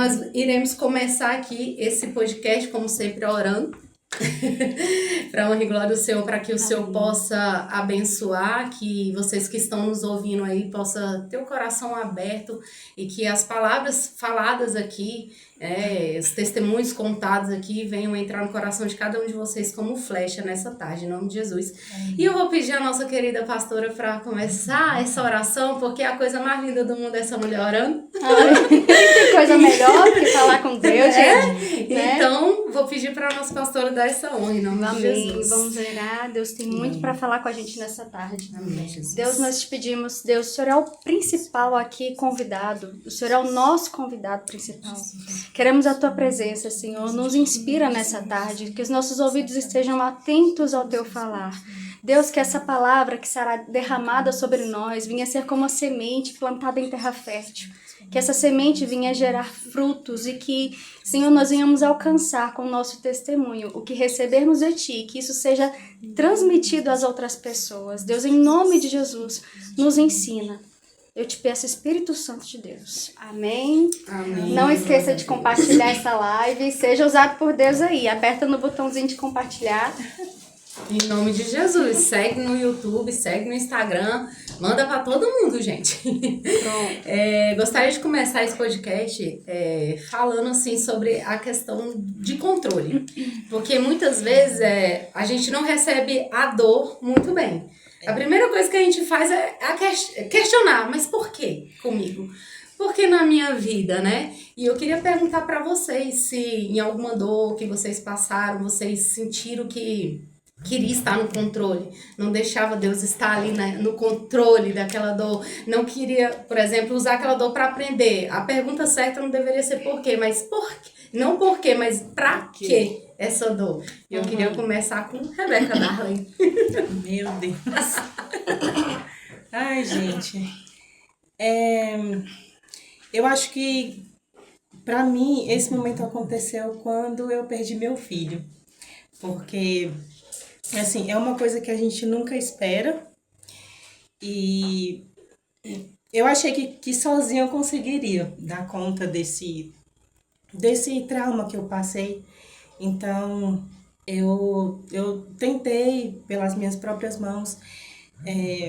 Nós iremos começar aqui esse podcast, como sempre, orando. Para a honra e glória do Senhor, para que o Senhor possa abençoar, que vocês que estão nos ouvindo aí possam ter o coração aberto e que as palavras faladas aqui, os testemunhos contados aqui venham entrar no coração de cada um de vocês como flecha nessa tarde, em nome de Jesus. E eu vou pedir a nossa querida pastora para começar essa oração, porque a coisa mais linda do mundo é essa mulher orando. Que coisa melhor que falar com Deus, gente. Né? Então, vou pedir para a nossa pastora dar essa honra em nome de Jesus. Vamos orar. Deus tem muito para falar com a gente nessa tarde. Amém, Jesus. Deus, nós te pedimos, Deus, o Senhor é o principal aqui convidado. O Senhor é o nosso convidado principal. Queremos a tua presença, Senhor. Nos inspira nessa tarde, que os nossos ouvidos estejam atentos ao teu falar. Deus, que essa palavra que será derramada sobre nós venha ser como uma semente plantada em terra fértil. Que essa semente venha gerar frutos e que, Senhor, nós venhamos alcançar com o nosso testemunho o que recebermos de Ti, que isso seja transmitido às outras pessoas. Deus, em nome de Jesus, nos ensina. Eu te peço, Espírito Santo de Deus. Amém? Amém. Não esqueça de compartilhar essa live. Seja usado por Deus aí. Aperta no botãozinho de compartilhar. Em nome de Jesus, segue no YouTube, segue no Instagram, manda para todo mundo, gente. Gostaria de começar esse podcast falando assim sobre a questão de controle, porque muitas vezes a gente não recebe a dor muito bem. A primeira coisa que a gente faz é questionar, mas por que comigo? Por que na minha vida, né? E eu queria perguntar para vocês se em alguma dor que vocês passaram, vocês sentiram que queria estar no controle, não deixava Deus estar ali no controle daquela dor, não queria, por exemplo, usar aquela dor para aprender. A pergunta certa não deveria ser por quê, mas não por quê, mas para que essa dor? Eu queria começar com Rebeca Darling. Meu Deus. Ai, gente. Eu acho que, para mim, esse momento aconteceu quando eu perdi meu filho. Porque, assim, é uma coisa que a gente nunca espera. E eu achei que sozinha eu conseguiria dar conta desse trauma que eu passei. Então, eu tentei, pelas minhas próprias mãos,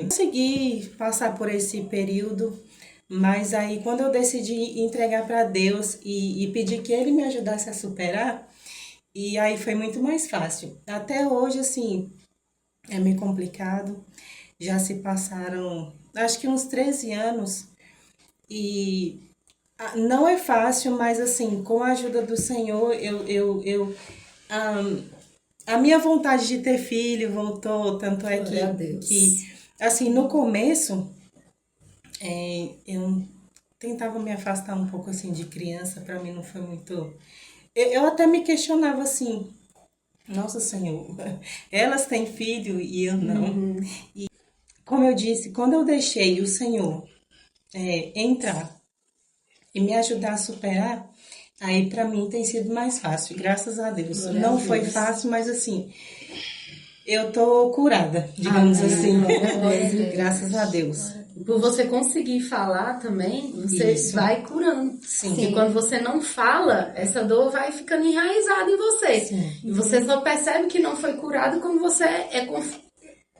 conseguir passar por esse período. Mas aí, quando eu decidi entregar para Deus e pedir que Ele me ajudasse a superar, e aí foi muito mais fácil. Até hoje, assim, é meio complicado. Já se passaram, acho que uns 13 anos. E não é fácil, mas assim, com a ajuda do Senhor, a minha vontade de ter filho voltou. Tanto é que assim, no começo, eu tentava me afastar um pouco assim de criança. Para mim não foi muito... Eu até me questionava assim, nossa Senhor, elas têm filho e eu não. Uhum. E, como eu disse, quando eu deixei o Senhor entrar e me ajudar a superar, aí para mim tem sido mais fácil, graças a Deus. Não foi fácil, mas assim, eu tô curada, digamos assim, graças a Deus. Por você conseguir falar também, você vai curando. Sim. E quando você não fala, essa dor vai ficando enraizada em você. Sim. E você só percebe que não foi curado quando você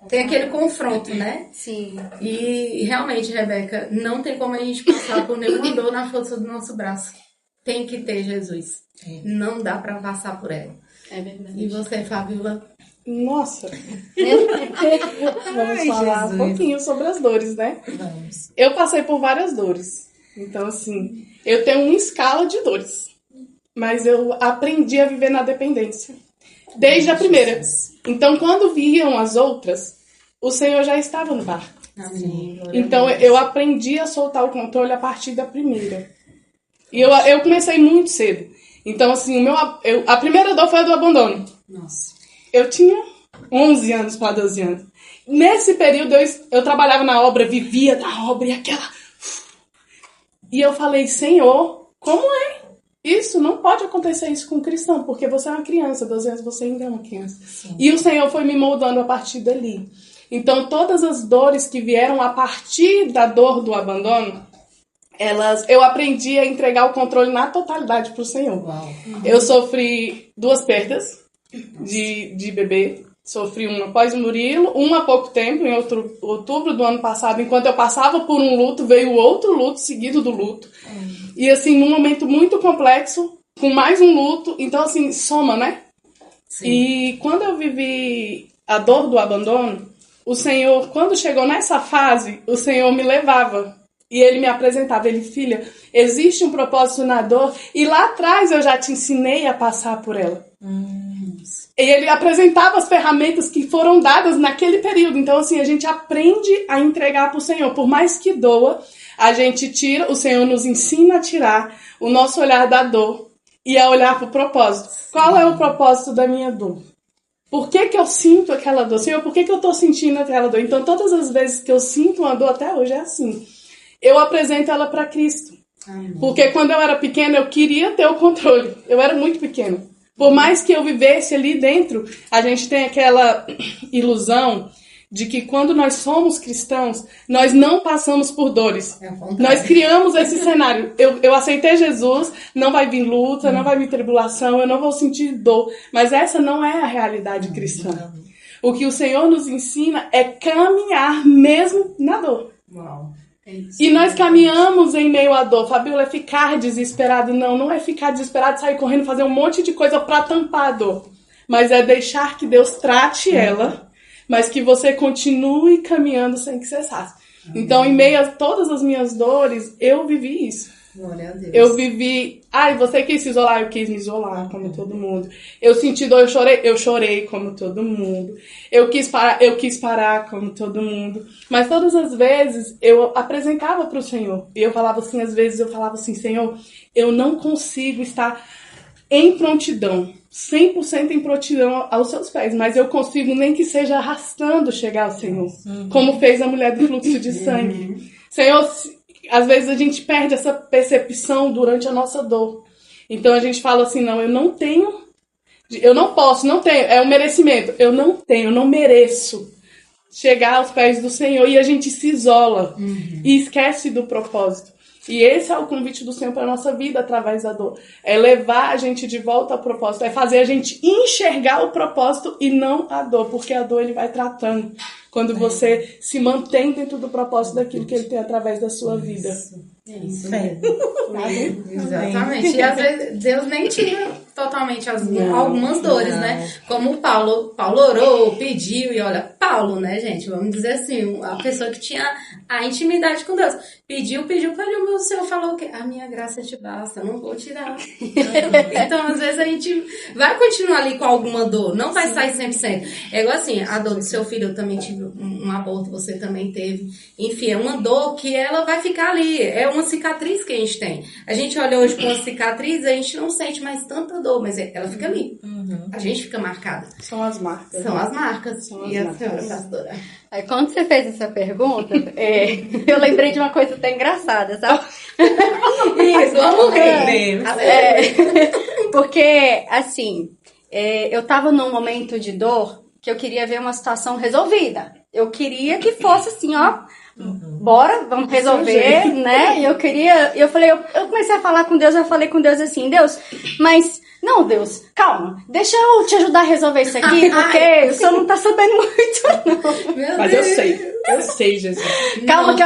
tem aquele confronto, né? Sim. E realmente, Rebeca, não tem como a gente passar por nenhuma dor na força do nosso braço. Tem que ter Jesus. Não dá pra passar por ela. É verdade. E você, Fabiola? Nossa, vamos falar um pouquinho sobre as dores, né? Vamos. Eu passei por várias dores, então assim, eu tenho uma escala de dores, mas eu aprendi a viver na dependência, desde a primeira. Então quando viam as outras, o Senhor já estava no barco. Então eu aprendi a soltar o controle a partir da primeira. E eu comecei muito cedo, então assim, a primeira dor foi a do abandono. Nossa. Eu tinha 11 anos para 12 anos. Nesse período, eu trabalhava na obra, vivia da obra e aquela... E eu falei, Senhor, como é? Isso não pode acontecer isso com um cristão, porque você é uma criança, 12 anos você ainda é uma criança. Sim. E o Senhor foi me moldando a partir dali. Então, todas as dores que vieram a partir da dor do abandono, eu aprendi a entregar o controle na totalidade pro Senhor. Uau. Eu sofri 2 perdas de bebê. Sofri uma após o Murilo, uma há pouco tempo, em outubro do ano passado. Enquanto eu passava por um luto, veio outro luto seguido do luto. E assim, num momento muito complexo, com mais um luto. Então assim, soma, né? Sim. E quando eu vivi a dor do abandono, o Senhor, quando chegou nessa fase, o Senhor me levava. E Ele me apresentava, Ele, filha, existe um propósito na dor, e lá atrás eu já te ensinei a passar por ela. E Ele apresentava as ferramentas que foram dadas naquele período. Então, assim, a gente aprende a entregar para o Senhor. Por mais que doa, a gente tira, o Senhor nos ensina a tirar o nosso olhar da dor e a olhar para o propósito. Qual é o propósito da minha dor? Por que que eu sinto aquela dor? Senhor, por que que eu estou sentindo aquela dor? Então, todas as vezes que eu sinto uma dor, até hoje é assim. Eu apresento ela para Cristo. Amém. Porque quando eu era pequena, eu queria ter o controle. Eu era muito pequena. Por mais que eu vivesse ali dentro, a gente tem aquela ilusão de que quando nós somos cristãos, nós não passamos por dores. Nós criamos esse cenário. Eu aceitei Jesus, não vai vir luta, não vai vir tribulação, eu não vou sentir dor. Mas essa não é a realidade cristã. O que o Senhor nos ensina é caminhar mesmo na dor. Uau. E nós caminhamos em meio à dor. Fabiola, é ficar desesperado? Não, não é ficar desesperado, sair correndo, fazer um monte de coisa para tampar a dor. Mas é deixar que Deus trate ela, mas que você continue caminhando sem que cessasse. Então, em meio a todas as minhas dores, eu vivi isso. Glória a Deus. Eu vivi... Ai, você quis se isolar? Eu quis me isolar, como todo mundo. Eu senti dor, eu chorei como todo mundo. Eu quis parar como todo mundo. Mas todas as vezes eu apresentava para o Senhor. E eu falava assim, às vezes eu falava assim, Senhor, eu não consigo estar em prontidão, 100% em prontidão aos seus pés, mas eu consigo nem que seja arrastando chegar ao Senhor, como fez a mulher do fluxo de sangue. Senhor, às vezes a gente perde essa percepção durante a nossa dor. Então a gente fala assim, não, eu não tenho, eu não posso, não tenho, é um merecimento. Eu não tenho, eu não mereço chegar aos pés do Senhor. E a gente se isola e esquece do propósito. E esse é o convite do Senhor para a nossa vida através da dor. É levar a gente de volta ao propósito. É fazer a gente enxergar o propósito e não a dor. Porque a dor Ele vai tratando. Quando você se mantém dentro do propósito daquilo que Ele tem através da sua vida. Isso mesmo. Exatamente. E às vezes Deus nem tira totalmente algumas dores, né? Como o Paulo orou, pediu, e olha, Paulo, né, gente? Vamos dizer assim, a pessoa que tinha a intimidade com Deus. Pediu, o Senhor falou que a minha graça te basta, eu não vou tirar. Então, às vezes, a gente vai continuar ali com alguma dor, não vai sair 100%. É igual assim, a dor do seu filho, eu também tive um aborto, você também teve. Enfim, é uma dor que ela vai ficar ali, é uma cicatriz que a gente tem. A gente olha hoje com uma cicatriz, a gente não sente mais tanta dor, mas ela fica ali. A gente fica marcada. São as marcas. São as marcas. E a senhora, pastora? Aí, quando você fez essa pergunta, eu lembrei de uma coisa até engraçada, sabe? Isso, vamos rir. Porque, assim, eu tava num momento de dor que eu queria ver uma situação resolvida. Eu queria que fosse assim, ó, bora, vamos resolver, né? E eu falei, eu comecei a falar com Deus, eu falei com Deus assim, Deus, mas... Não, Deus, calma, deixa eu te ajudar a resolver isso aqui, porque o senhor não tá sabendo muito, não. Mas eu sei, Jesus. Calma que,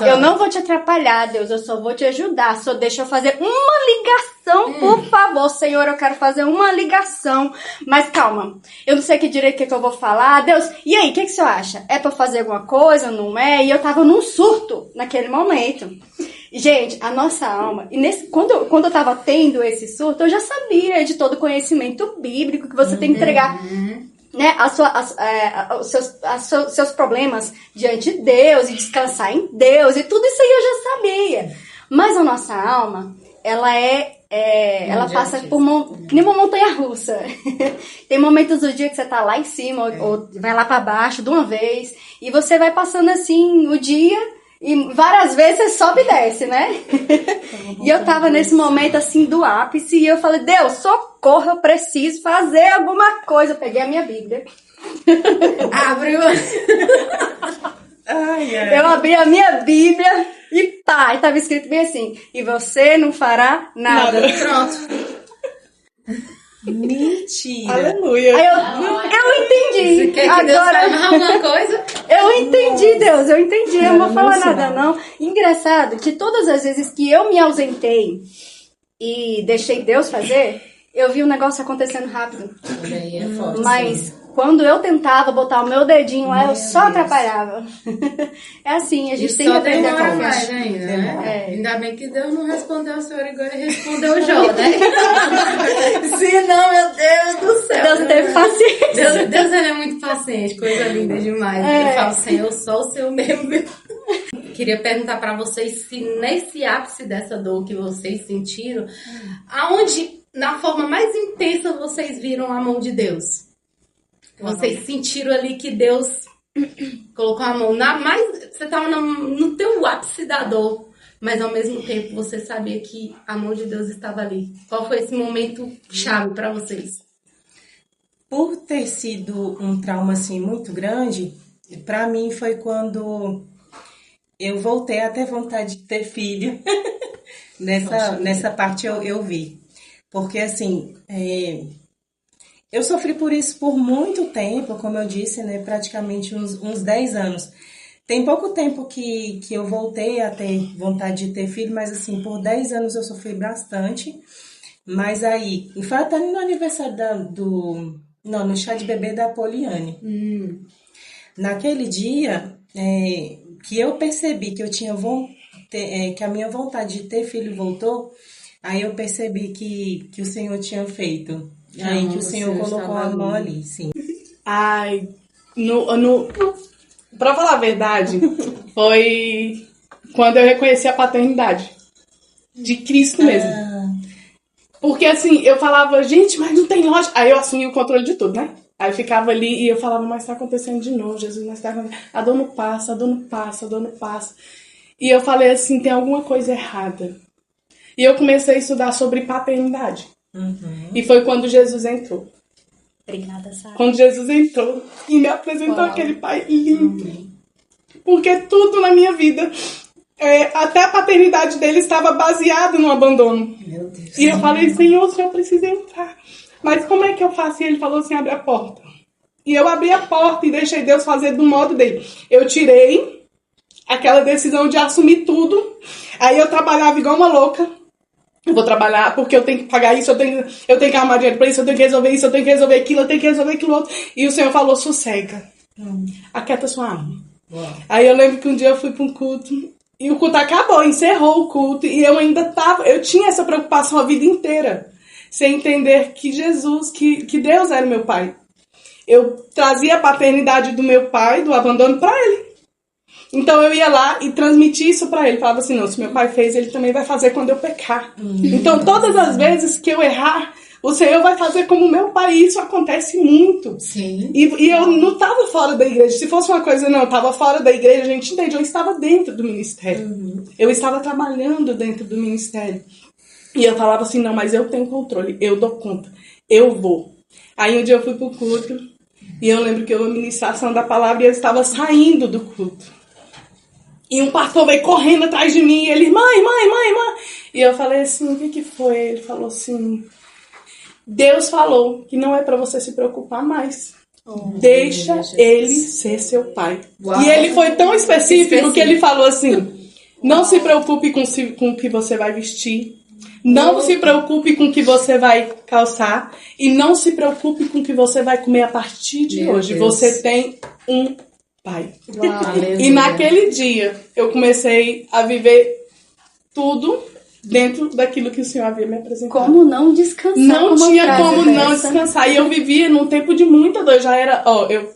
eu não vou te atrapalhar, Deus, eu só vou te ajudar, só deixa eu fazer uma ligação, por favor, Senhor, eu quero fazer uma ligação, mas calma, eu não sei que direito que eu vou falar, Deus, e aí, o que o senhor acha? É pra fazer alguma coisa, não é? E eu tava num surto naquele momento. Gente, a nossa alma, e quando eu tava tendo esse surto, eu já sabia de todo o conhecimento bíblico que você tem que entregar, né, os seus problemas diante de Deus e descansar em Deus, e tudo isso aí eu já sabia. Mas a nossa alma, ela passa por que nem uma montanha russa. Tem momentos do dia que você tá lá em cima ou vai lá pra baixo de uma vez, e você vai passando assim o dia. E várias vezes você sobe e desce, né? E eu tava nesse momento assim do ápice e eu falei, Deus, socorro, eu preciso fazer alguma coisa. Eu peguei a minha Bíblia. Abriu. Ai, ai. Eu abri a minha Bíblia e pá, e tava escrito bem assim, e você não fará nada. Pronto. Mentira. Aleluia. Aí eu entendi. Você quer que Deus Agora, fale alguma coisa? eu entendi, Deus, eu entendi. Eu não vou falar Não, nada, não. Engraçado que todas as vezes que eu me ausentei e deixei Deus fazer, eu vi o negócio acontecendo rápido. Olha aí, é forte. Mas quando eu tentava botar o meu dedinho lá, eu só atrapalhava. É assim, a gente tem que aprender a demora confiar. mais ainda, né? É. Ainda bem que Deus não respondeu a senhora igual ele respondeu o Jó, né? Se não, meu Deus do céu. Deus teve paciência. Deus ele é muito paciente, coisa linda demais. É. Eu falo, Senhor, só o seu mesmo. Queria perguntar pra vocês se nesse ápice dessa dor que vocês sentiram, aonde, na forma mais intensa, vocês viram a mão de Deus? Vocês sentiram ali que Deus colocou a mão na mais. Você estava no teu ápice da dor, mas ao mesmo tempo você sabia que a mão de Deus estava ali. Qual foi esse momento chave para vocês? Por ter sido um trauma assim muito grande, para mim foi quando eu voltei a ter vontade de ter filho. Nessa parte eu vi. Porque assim, eu sofri por isso por muito tempo, como eu disse, né? Praticamente uns 10 anos. Tem pouco tempo que eu voltei a ter vontade de ter filho, mas assim, por 10 anos eu sofri bastante. Mas aí, foi até no aniversário no chá de bebê da Poliane. Naquele dia, que eu percebi que eu tinha que a minha vontade de ter filho voltou, aí eu percebi que o Senhor tinha feito. Aí que o Senhor colocou a mão ali, sim. Ai, pra falar a verdade, foi quando eu reconheci a paternidade de Cristo mesmo. Porque assim, eu falava, gente, mas não tem lógica. Aí eu assumi o controle de tudo, né? Aí eu ficava ali e eu falava, mas tá acontecendo de novo, Jesus, mas tá acontecendo. A dor não passa, a dor não passa, a dor não passa. E eu falei assim, tem alguma coisa errada. E eu comecei a estudar sobre paternidade. E foi quando Jesus entrou. Obrigada, Sara. Quando Jesus entrou e me apresentou aquele pai lindo. Porque tudo na minha vida, até a paternidade dele estava baseada no abandono. Meu Deus. E eu falei, Senhor, eu preciso entrar. Mas como é que eu faço? E ele falou assim, abre a porta. E eu abri a porta e deixei Deus fazer do modo dele. Eu tirei aquela decisão de assumir tudo. Aí eu trabalhava igual uma louca. Eu vou trabalhar porque eu tenho que pagar isso, eu tenho que arrumar dinheiro pra isso, eu tenho que resolver isso, eu tenho que resolver aquilo, eu tenho que resolver aquilo outro. E o Senhor falou, sossega. Aquieta sua alma. Aí eu lembro que um dia eu fui pra um culto e o culto acabou, encerrou o culto e eu ainda eu tinha essa preocupação a vida inteira. Sem entender que Jesus, que Deus era o meu pai. Eu trazia a paternidade do meu pai, do abandono, pra ele. Então eu ia lá e transmitia isso pra ele. Falava assim, não, se meu pai fez, ele também vai fazer quando eu pecar. Então todas as vezes que eu errar, o Senhor vai fazer como meu pai. E isso acontece muito. Sim. E eu não estava fora da igreja. Se fosse uma coisa, não, eu estava fora da igreja, a gente entende. Eu estava dentro do ministério. Eu estava trabalhando dentro do ministério. E eu falava assim, não, mas eu tenho controle, eu dou conta, eu vou. Aí um dia eu fui pro culto, e eu lembro que eu ia ministração da palavra, e eu estava saindo do culto. E um pastor veio correndo atrás de mim, e ele, mãe. E eu falei assim, o que foi? Ele falou assim, Deus falou que não é para você se preocupar mais. Deixa ele ser seu pai. Uau. E ele foi tão específico que ele falou assim, não se preocupe com o que você vai vestir. Não se preocupe com o que você vai calçar e não se preocupe com o que você vai comer a partir de hoje. Deus. Você tem um pai. Uau, e naquele dia eu comecei a viver tudo dentro daquilo que o Senhor havia me apresentado. Como não descansar? Não tinha como não descansar. E eu vivia num tempo de muita dor. Já era,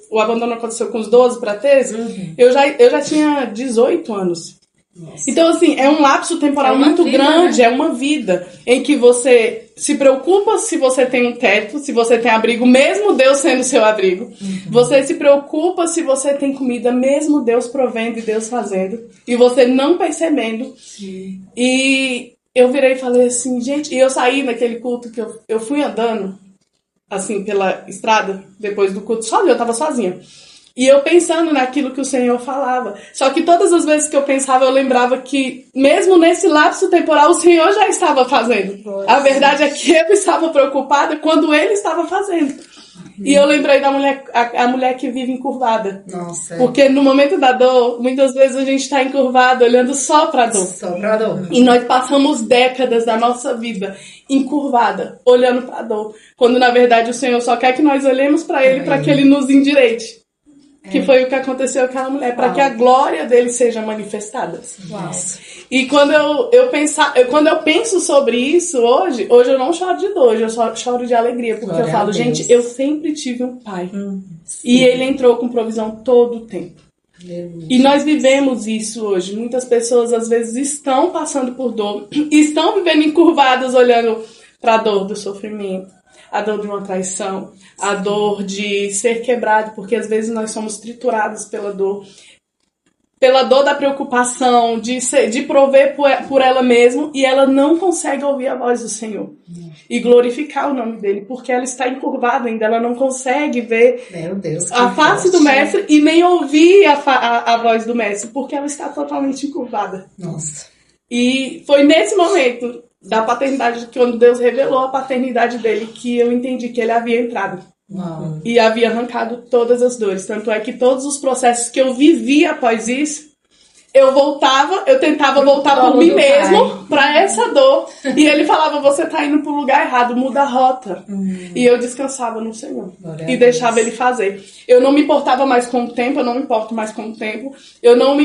o abandono aconteceu com os 12 para 13. Eu já tinha 18 anos. Nossa. Então, assim, é um lapso temporal muito grande, né? É uma vida em que você se preocupa se você tem um teto, se você tem abrigo, mesmo Deus sendo seu abrigo. Você se preocupa se você tem comida, mesmo Deus provendo e Deus fazendo. E você não percebendo. E eu virei e falei assim, gente... E eu saí naquele culto que eu fui andando, assim, pela estrada, depois do culto, eu tava sozinha. E eu pensando naquilo que o Senhor falava. Só que todas as vezes que eu pensava, eu lembrava que, mesmo nesse lapso temporal, o Senhor já estava fazendo. A verdade é que eu estava preocupada quando Ele estava fazendo. E eu lembrei da mulher, a mulher que vive encurvada. Nossa. Porque no momento da dor, muitas vezes a gente está encurvado, olhando só para a dor. Só pra dor. E nós passamos décadas da nossa vida encurvada, olhando para a dor. Quando na verdade o Senhor só quer que nós olhemos para Ele para que Ele nos endireite. Que foi o que aconteceu com aquela mulher, para que a glória dele seja manifestada. Uau. E quando quando eu penso sobre isso hoje eu não choro de dor, hoje eu só choro de alegria, porque Glória eu falo, a Deus. gente, eu sempre tive um pai. E ele entrou com provisão todo o tempo. E nós vivemos isso hoje. Muitas pessoas às vezes estão passando por dor, estão vivendo encurvadas, olhando para a dor do sofrimento, a dor de uma traição, a dor de ser quebrado, porque às vezes nós somos triturados pela dor da preocupação, de prover por ela mesma, e ela não consegue ouvir a voz do Senhor e glorificar o nome dele, porque ela está encurvada ainda, ela não consegue ver Meu Deus, a face do mestre e nem ouvir a voz do mestre, porque ela está totalmente encurvada. Nossa. E foi nesse momento da paternidade, quando Deus revelou a paternidade dele, que eu entendi que ele havia entrado. Uau. E havia arrancado todas as dores. Tanto é que todos os processos que eu vivi após isso, eu tentava voltar por mim mesmo para essa dor. E ele falava, você tá indo pro lugar errado, muda a rota. E eu descansava no Senhor. E deixava ele fazer. Eu não me importava mais com o tempo, eu não me importo mais com o tempo. Eu não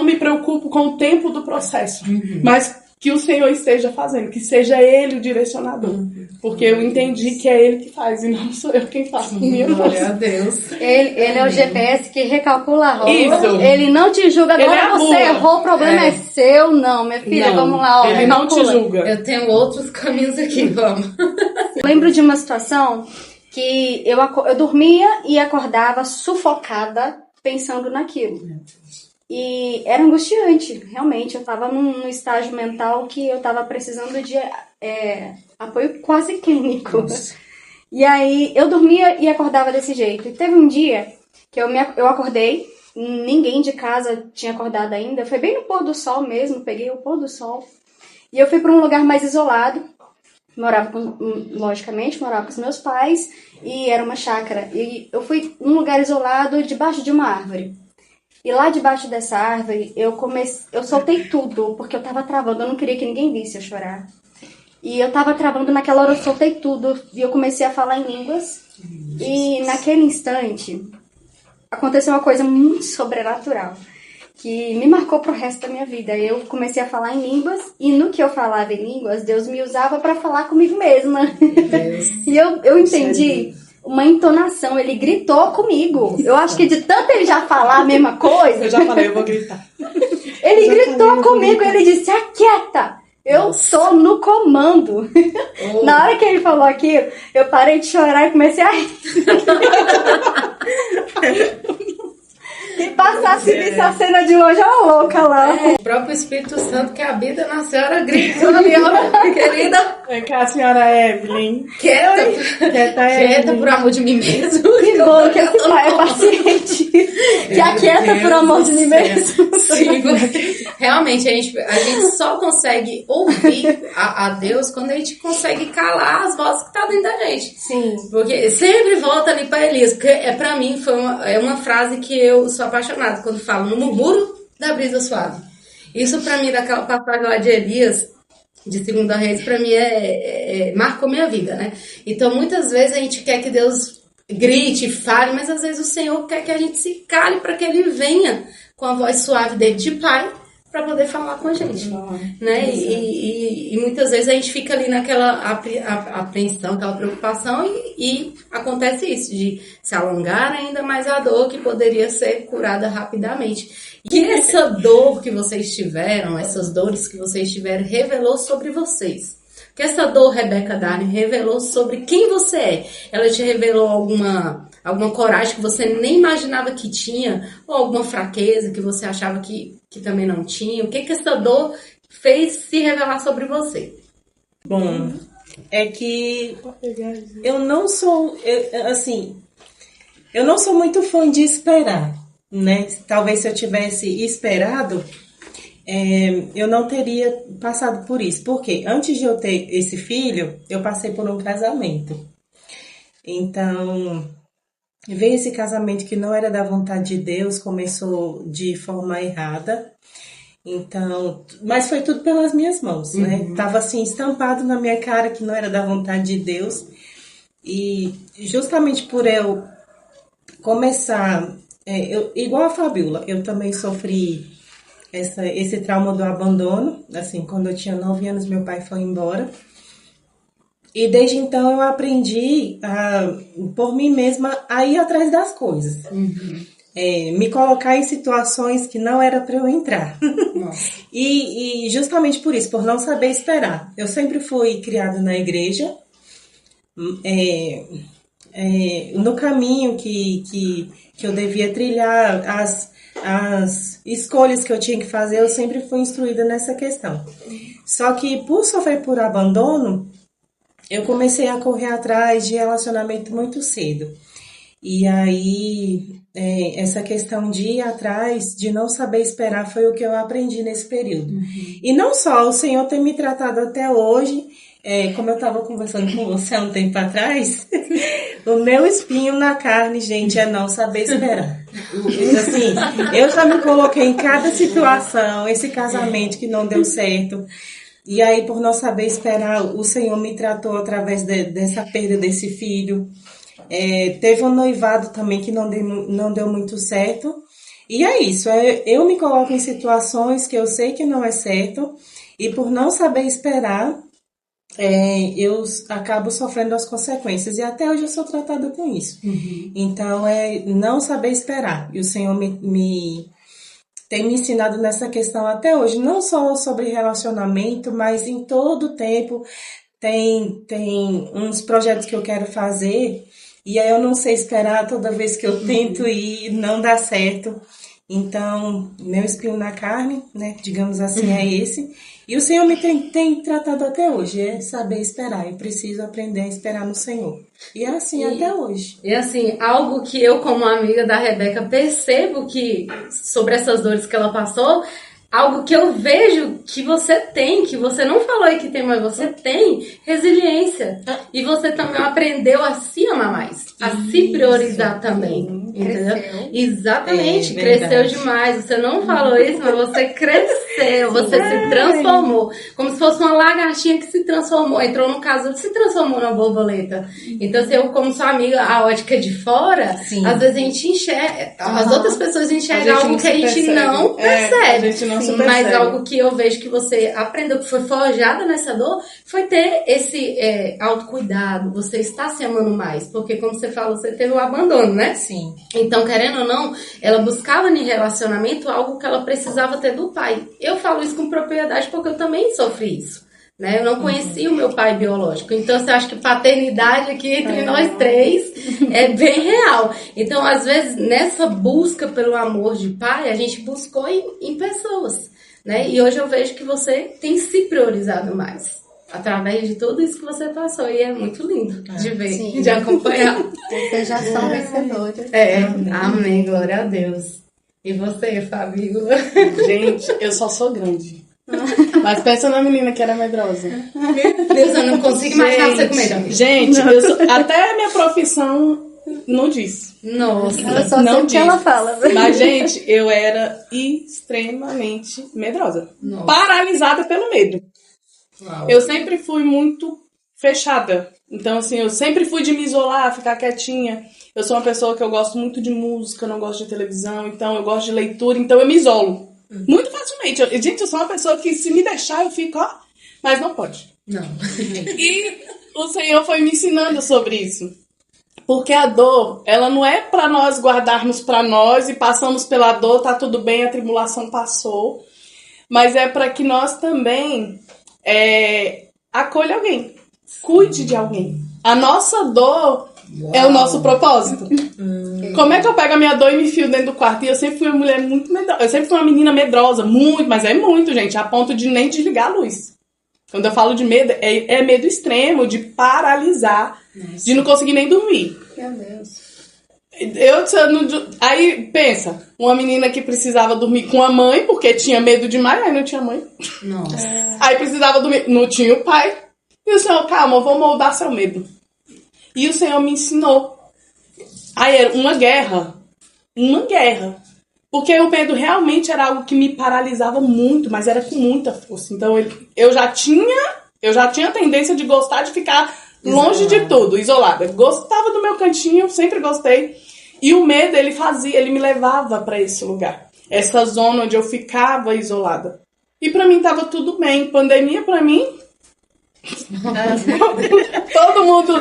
me preocupo com o tempo do processo. Mas que o Senhor esteja fazendo, que seja Ele o direcionador. Porque eu entendi que é Ele que faz e não sou eu quem faço com minha Glória a força. Deus. Ele é o GPS que recalcula a rota. Isso. Ele não te julga. Ele Agora é a você bula. errou, o problema é seu. Não, minha filha, Não, vamos lá. Ó, Ele não te recalcula. julga. Eu tenho outros caminhos aqui, vamos. Lembro de uma situação que eu dormia e acordava sufocada pensando naquilo. E era angustiante, realmente. Eu estava num estágio mental que eu estava precisando de apoio quase clínico. E aí eu dormia e acordava desse jeito. E teve um dia que eu acordei, ninguém de casa tinha acordado ainda. Foi bem no pôr do sol mesmo, peguei o pôr do sol. E eu fui para um lugar mais isolado. Logicamente, morava com os meus pais e era uma chácara. E eu fui num lugar isolado, debaixo de uma árvore. E lá debaixo dessa árvore, eu soltei tudo, porque eu tava travando, eu não queria que ninguém visse eu chorar. E eu tava travando, naquela hora eu soltei tudo, e eu comecei a falar em línguas. E naquele instante, aconteceu uma coisa muito sobrenatural, que me marcou pro resto da minha vida. Eu comecei a falar em línguas, e no que eu falava em línguas, Deus me usava para falar comigo mesma. E eu entendi uma entonação, ele gritou comigo. Eu acho que de tanto ele já falar a mesma coisa... Eu já falei, eu vou gritar. Ele gritou comigo, ele disse, aquieta, eu tô no comando. Na hora que ele falou aquilo, eu parei de chorar e comecei a rir. E passasse essa cena de longe, ó, louca lá. O próprio Espírito Santo que habita na senhora gritou ali, ó, querida. Vem cá, senhora Evelyn. Quieta por amor de mim mesmo. Que bom que esse pai é paciente. Que aquieta por amor de mim mesmo. Sim, porque realmente a gente só consegue ouvir a Deus quando a gente consegue calar as vozes que estão dentro da gente. Sim. Porque sempre volta ali para Elias, porque pra mim é uma frase que eu sou apaixonada quando falo no murmúrio da brisa suave. Isso pra mim, daquela passagem lá de Elias, de 2 Reis, pra mim marcou minha vida, né? Então muitas vezes a gente quer que Deus grite, fale, mas às vezes o Senhor quer que a gente se cale para que Ele venha com a voz suave dele de pai para poder falar com a gente, né? E muitas vezes a gente fica ali naquela apreensão, aquela preocupação e acontece isso, de se alongar ainda mais a dor que poderia ser curada rapidamente. E essa dor que vocês tiveram, essas dores que vocês tiveram, revelou sobre vocês. Porque essa dor, Rebeca Darling, revelou sobre quem você é. Ela te revelou alguma coragem que você nem imaginava que tinha, ou alguma fraqueza que você achava que também não tinha. O que essa dor fez se revelar sobre você? Bom, é que eu não sou, assim, eu não sou muito fã de esperar, né? Talvez se eu tivesse esperado, eu não teria passado por isso. Porque antes de eu ter esse filho, eu passei por um casamento. Então, veio esse casamento que não era da vontade de Deus, começou de forma errada. Então, mas foi tudo pelas minhas mãos, né? Tava assim, estampado na minha cara que não era da vontade de Deus. E justamente por eu começar, igual a Fabiola, eu também sofri esse trauma do abandono. Assim, quando eu tinha 9 anos, meu pai foi embora. E desde então eu aprendi, por mim mesma, a ir atrás das coisas. Me colocar em situações que não era para eu entrar. E justamente por isso, por não saber esperar. Eu sempre fui criada na igreja. No caminho que eu devia trilhar, as escolhas que eu tinha que fazer, eu sempre fui instruída nessa questão. Só que por sofrer por abandono, eu comecei a correr atrás de relacionamento muito cedo. E aí, essa questão de ir atrás, de não saber esperar, foi o que eu aprendi nesse período. E não só o Senhor tem me tratado até hoje, como eu estava conversando com você há um tempo atrás, o meu espinho na carne, gente, é não saber esperar. Assim, eu já me coloquei em cada situação, esse casamento que não deu certo. E aí, por não saber esperar, o Senhor me tratou através dessa perda desse filho. Teve um noivado também que não deu muito certo. E é isso, eu me coloco em situações que eu sei que não é certo. E por não saber esperar, eu acabo sofrendo as consequências. E até hoje eu sou tratada com isso. Então, não saber esperar. E o Senhor tem me ensinado nessa questão até hoje, não só sobre relacionamento, mas em todo o tempo tem uns projetos que eu quero fazer e aí eu não sei esperar, toda vez que eu tento ir, não dá certo. Então, meu espinho na carne, né, digamos assim, é esse. E o Senhor me tem tratado até hoje, é saber esperar. Eu preciso aprender a esperar no Senhor. E é assim até hoje. E assim, algo que eu, como amiga da Rebeca, percebo que sobre essas dores que ela passou, algo que eu vejo que você tem, que você não falou aí que tem, mas você tem resiliência. E você também aprendeu a se amar mais, a se priorizar também. Entendeu? Cresceu. Exatamente, cresceu demais. Você não falou isso, mas você cresceu, você se transformou. Como se fosse uma lagartinha que se transformou, entrou no casulo, se transformou na borboleta. Então, se eu, como sua amiga, a ótica de fora, às vezes a gente enxerga, as outras pessoas enxergam algo que a gente não percebe. A gente não se percebe. Mas algo que eu vejo que você aprendeu, que foi forjada nessa dor, foi ter esse autocuidado, você está se amando mais. Porque, como você falou, você teve o abandono, né? Sim. Então, querendo ou não, ela buscava em relacionamento algo que ela precisava ter do pai. Eu falo isso com propriedade porque eu também sofri isso, né? Eu não conhecia o meu pai biológico. Então, você acha que paternidade aqui entre nós três é bem real. Então, às vezes, nessa busca pelo amor de pai, a gente buscou em pessoas, né? E hoje eu vejo que você tem se priorizado mais. Através de tudo isso que você passou. E é muito lindo de ver, Sim. de acompanhar. Vocês já são vencedores. Amém, glória a Deus. E você, Fabíola? Gente, eu só sou grande. Mas pensa na menina que era medrosa. Meu Deus, eu não consigo imaginar você com medo. Gente, até a minha profissão não diz. Nossa. Ela só Não sei o que diz. ela fala. Mas, gente, eu era extremamente medrosa. Nossa. Paralisada pelo medo. Uau. Eu sempre fui muito fechada. Então, assim, eu sempre fui de me isolar, ficar quietinha. Eu sou uma pessoa que eu gosto muito de música, não gosto de televisão, então eu gosto de leitura, então eu me isolo. Muito facilmente. Gente, eu sou uma pessoa que se me deixar, eu fico, mas não pode. Não. E o Senhor foi me ensinando sobre isso. Porque a dor, ela não é para nós guardarmos para nós e passamos pela dor, tá tudo bem, a tribulação passou. Mas é para que nós também acolha alguém, cuide de alguém. A nossa dor é o nosso propósito. Como é que eu pego a minha dor e me enfio dentro do quarto? E eu sempre fui uma mulher muito medrosa. Eu sempre fui uma menina medrosa, muito, mas é muito, gente, a ponto de nem desligar a luz. Quando eu falo de medo, é medo extremo, de paralisar, de não conseguir nem dormir. Meu Deus. Aí, pensa, uma menina que precisava dormir com a mãe, porque tinha medo demais, aí não tinha mãe. Nossa. Aí precisava dormir, não tinha o pai. E o Senhor, calma, eu vou moldar seu medo. E o Senhor me ensinou. Aí era uma guerra. Porque o medo realmente era algo que me paralisava muito, mas era com muita força. Então eu já tinha a tendência de gostar de ficar longe de tudo, isolada. Gostava do meu cantinho, sempre gostei. E o medo, ele me levava para esse lugar. Essa zona onde eu ficava isolada. E para mim tava tudo bem. Pandemia para mim... Todo mundo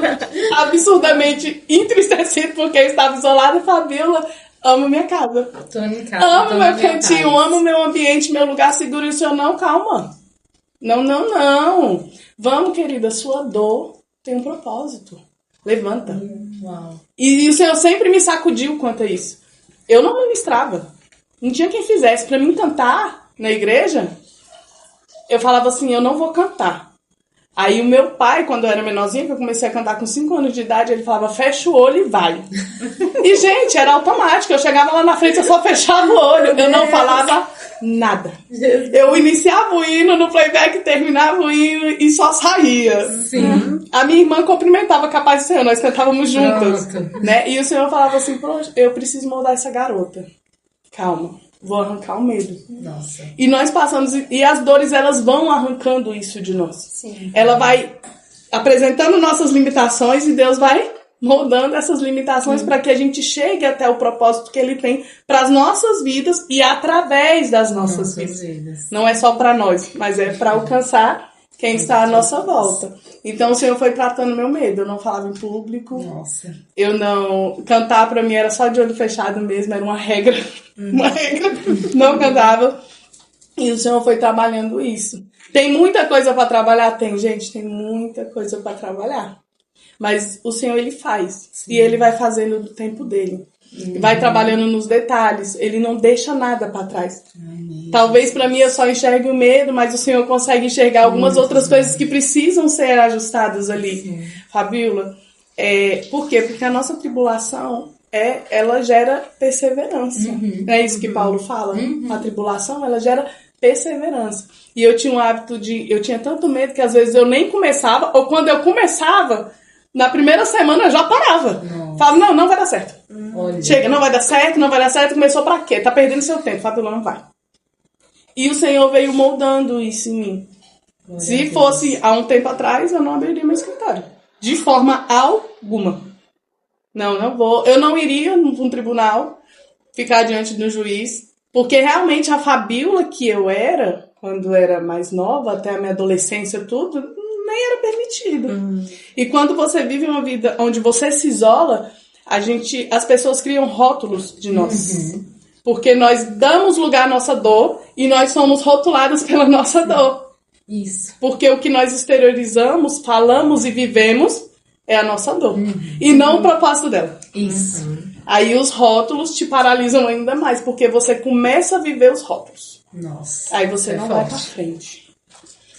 absurdamente entristecido porque eu estava isolada. Fabiola, amo minha casa. Tô em casa. Amo meu cantinho, amo meu ambiente, meu lugar seguro. E o Senhor, não, calma. Não. Vamos, querida, sua dor tem um propósito. Levanta. Uau. E o Senhor sempre me sacudiu quanto a isso. Eu não ministrava. Não tinha quem fizesse. Pra mim cantar na igreja, eu falava assim, eu não vou cantar. Aí o meu pai, quando eu era menorzinha, que eu comecei a cantar com 5 anos de idade, ele falava, fecha o olho e vai. E, gente, era automático. Eu chegava lá na frente, eu só fechava o olho. Eu não falava nada. Eu iniciava o hino no playback, terminava o hino e só saía. Sim. A minha irmã cumprimentava, capaz do Senhor, nós cantávamos juntas. Né? E o Senhor falava assim, eu preciso moldar essa garota. Calma. Vou arrancar o medo. Nossa. E nós passamos, e as dores, elas vão arrancando isso de nós. Sim. Ela vai apresentando nossas limitações e Deus vai moldando essas limitações para que a gente chegue até o propósito que Ele tem para as nossas vidas e através das nossas vidas. Não é só para nós, mas é para alcançar quem está à nossa volta. Então o Senhor foi tratando meu medo. Eu não falava em público. Nossa. Eu não... Cantar pra mim era só de olho fechado mesmo. Era uma regra. Uma regra. Não cantava. E o Senhor foi trabalhando isso. Tem muita coisa pra trabalhar? Tem, gente. Tem muita coisa pra trabalhar. Mas o Senhor, Ele faz. Sim. E Ele vai fazendo do tempo dele. Vai trabalhando nos detalhes. Ele não deixa nada pra trás. Talvez pra mim eu só enxergue o medo, mas o Senhor consegue enxergar algumas outras coisas que precisam ser ajustadas ali. Sim. Fabiola, por quê? Porque a nossa tribulação, ela gera perseverança. Não é isso que Paulo fala? A tribulação, ela gera perseverança. E eu tinha um hábito eu tinha tanto medo que às vezes eu nem começava, ou quando eu começava, na primeira semana eu já parava. Falava, não vai dar certo. Olha. Chega, não vai dar certo. Começou pra quê? Tá perdendo seu tempo. Fabiola, não vai. E o Senhor veio moldando isso em mim. Glória Se fosse há um tempo atrás, eu não abriria meu escritório. De forma alguma. Não vou. Eu não iria num tribunal ficar diante de um juiz, porque realmente a Fabiola que eu era, quando era mais nova, até a minha adolescência, tudo, nem era permitido. E quando você vive uma vida onde você se isola, as pessoas criam rótulos de nós. Porque nós damos lugar à nossa dor e nós somos rotulados pela nossa dor. Isso. Porque o que nós exteriorizamos, falamos e vivemos é a nossa dor. E não o propósito dela. Isso. Aí os rótulos te paralisam ainda mais, porque você começa a viver os rótulos. Nossa. Aí você não vai pra frente.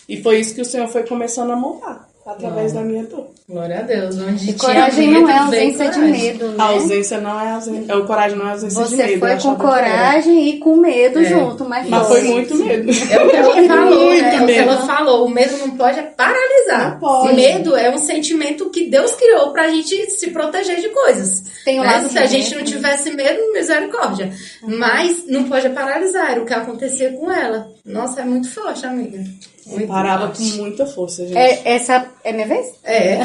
E foi isso que o Senhor foi começando a montar. Através da minha dor. Glória a Deus. Onde e coragem não é ausência de medo, né? A ausência não é ausência. O coragem não é ausência de medo. Você foi com coragem e com medo junto, mas foi muito medo. É o que ela falou, né? É o que ela falou. O medo não pode paralisar. Não pode. Medo é um sentimento que Deus criou pra gente se proteger de coisas. Tem um lado Se a gente não tivesse medo, misericórdia. Mas não pode paralisar. Era o que acontecia com ela. Nossa, é muito forte, amiga. Eu parava com muita força, gente. Essa é minha vez? É.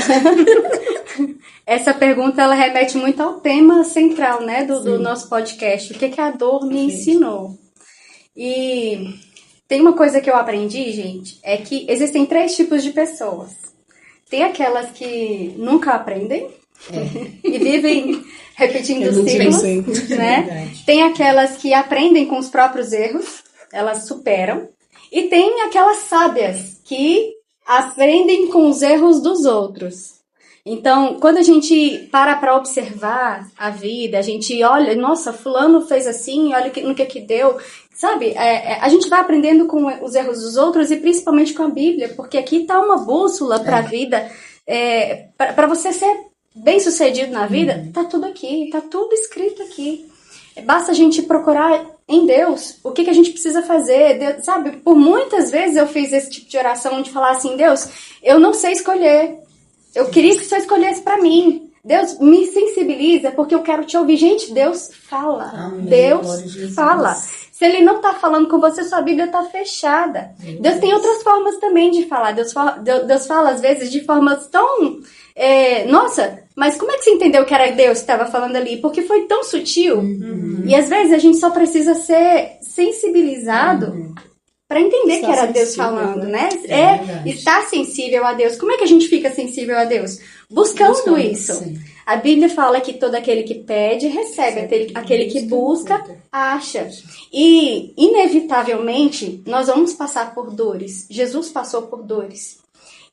Essa pergunta, ela remete muito ao tema central, né, do nosso podcast. O que a dor me ensinou? E tem uma coisa que eu aprendi, gente, é que existem 3 tipos de pessoas. Tem aquelas que nunca aprendem e vivem repetindo os ciclos, né? Tem aquelas que aprendem com os próprios erros, elas superam. E tem aquelas sábias que aprendem com os erros dos outros. Então, quando a gente para observar a vida, a gente olha, nossa, fulano fez assim, olha no que deu, sabe? A gente vai aprendendo com os erros dos outros e principalmente com a Bíblia, porque aqui está uma bússola para a vida, para você ser bem-sucedido na vida, tá tudo aqui, tá tudo escrito aqui. Basta a gente procurar em Deus o que a gente precisa fazer. Deus, sabe, por muitas vezes eu fiz esse tipo de oração de falar assim, Deus, eu não sei escolher. Eu queria que o Senhor escolhesse pra mim. Deus, me sensibiliza porque eu quero te ouvir. Gente, Deus fala. Amém. Deus fala. Se Ele não tá falando com você, sua Bíblia tá fechada. Deus tem outras formas também de falar. Deus fala às vezes de formas tão... nossa, mas como é que você entendeu que era Deus que estava falando ali? Porque foi tão sutil. E às vezes a gente só precisa ser sensibilizado para entender que era Deus falando, né? Estar sensível a Deus. Como é que a gente fica sensível a Deus? Buscando isso. Sim. A Bíblia fala que todo aquele que pede, recebe. Aquele que busca, acha. E, inevitavelmente, nós vamos passar por dores. Jesus passou por dores.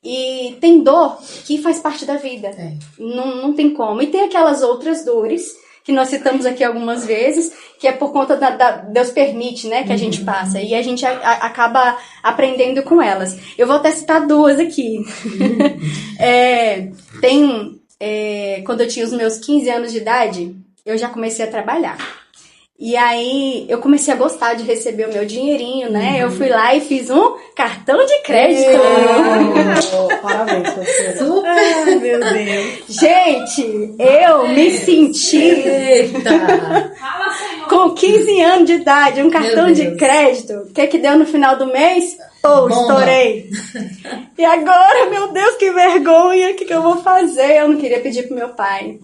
E tem dor que faz parte da vida. Não tem como. E tem aquelas outras dores que nós citamos aqui algumas vezes, que é por conta Deus permite, né, que a gente passa. E a gente acaba aprendendo com elas. Eu vou até citar duas aqui. Quando eu tinha os meus 15 anos de idade, eu já comecei a trabalhar. E aí, eu comecei a gostar de receber o meu dinheirinho, né? Eu fui lá e fiz um cartão de crédito. Parabéns, professora. Ai, meu Deus. Gente, eu me senti... Eita! Com 15 anos de idade, um cartão de crédito. O que deu no final do mês? Estourei. E agora, meu Deus, que vergonha. O que eu vou fazer? Eu não queria pedir pro meu pai.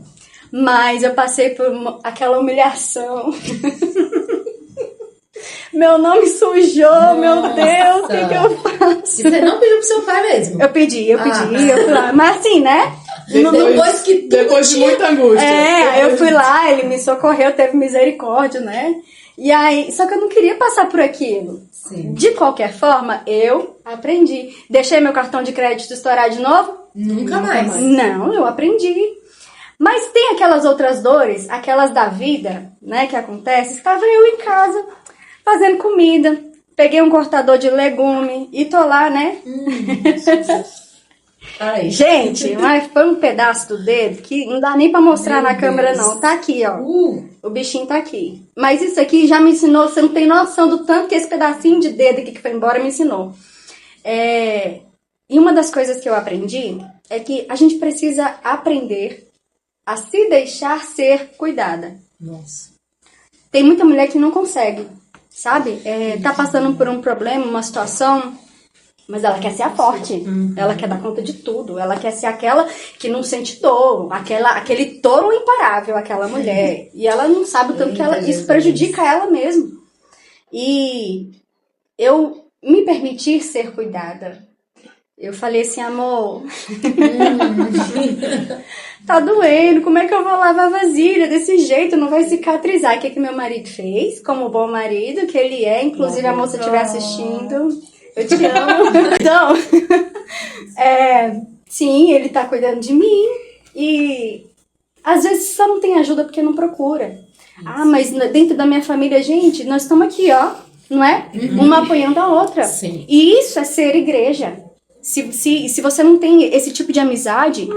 Mas eu passei por aquela humilhação. Meu nome sujou, nossa. Meu Deus, o que eu faço? E você não pediu pro seu pai mesmo? Eu pedi, eu fui lá. Mas assim, né? Depois de muita angústia. Eu fui lá, ele me socorreu, teve misericórdia, né? E aí, só que eu não queria passar por aquilo. Sim. De qualquer forma, eu aprendi. Deixei meu cartão de crédito estourar de novo? Nunca mais. Não, eu aprendi. Mas tem aquelas outras dores, aquelas da vida, né, que acontece. Estava eu em casa, fazendo comida. Peguei um cortador de legume e tô lá, né? Ai. Gente, mas foi um pedaço do dedo que não dá nem pra mostrar na câmera, não. Tá aqui, ó. O bichinho tá aqui. Mas isso aqui já me ensinou, você não tem noção do tanto que esse pedacinho de dedo aqui que foi embora me ensinou. E uma das coisas que eu aprendi é que a gente precisa aprender a se deixar ser cuidada. Nossa. Tem muita mulher que não consegue, sabe? Tá passando por um problema, uma situação, mas ela quer ser a forte. Ela quer dar conta de tudo. Ela quer ser aquela que não sente dor, aquele touro imparável, aquela mulher. E ela não sabe o tanto que isso prejudica ela mesmo. E eu me permitir ser cuidada. Eu falei assim, amor, tá doendo, como é que eu vou lavar vasilha desse jeito? Não vai cicatrizar. O que meu marido fez? Como bom marido que ele é, inclusive a moça estiver assistindo, eu te amo. Então, sim, ele tá cuidando de mim e às vezes só não tem ajuda porque não procura. Ah, mas dentro da minha família, gente, nós estamos aqui, ó, não é? Uma apoiando a outra. Sim. E isso é ser igreja. Se você não tem esse tipo de amizade,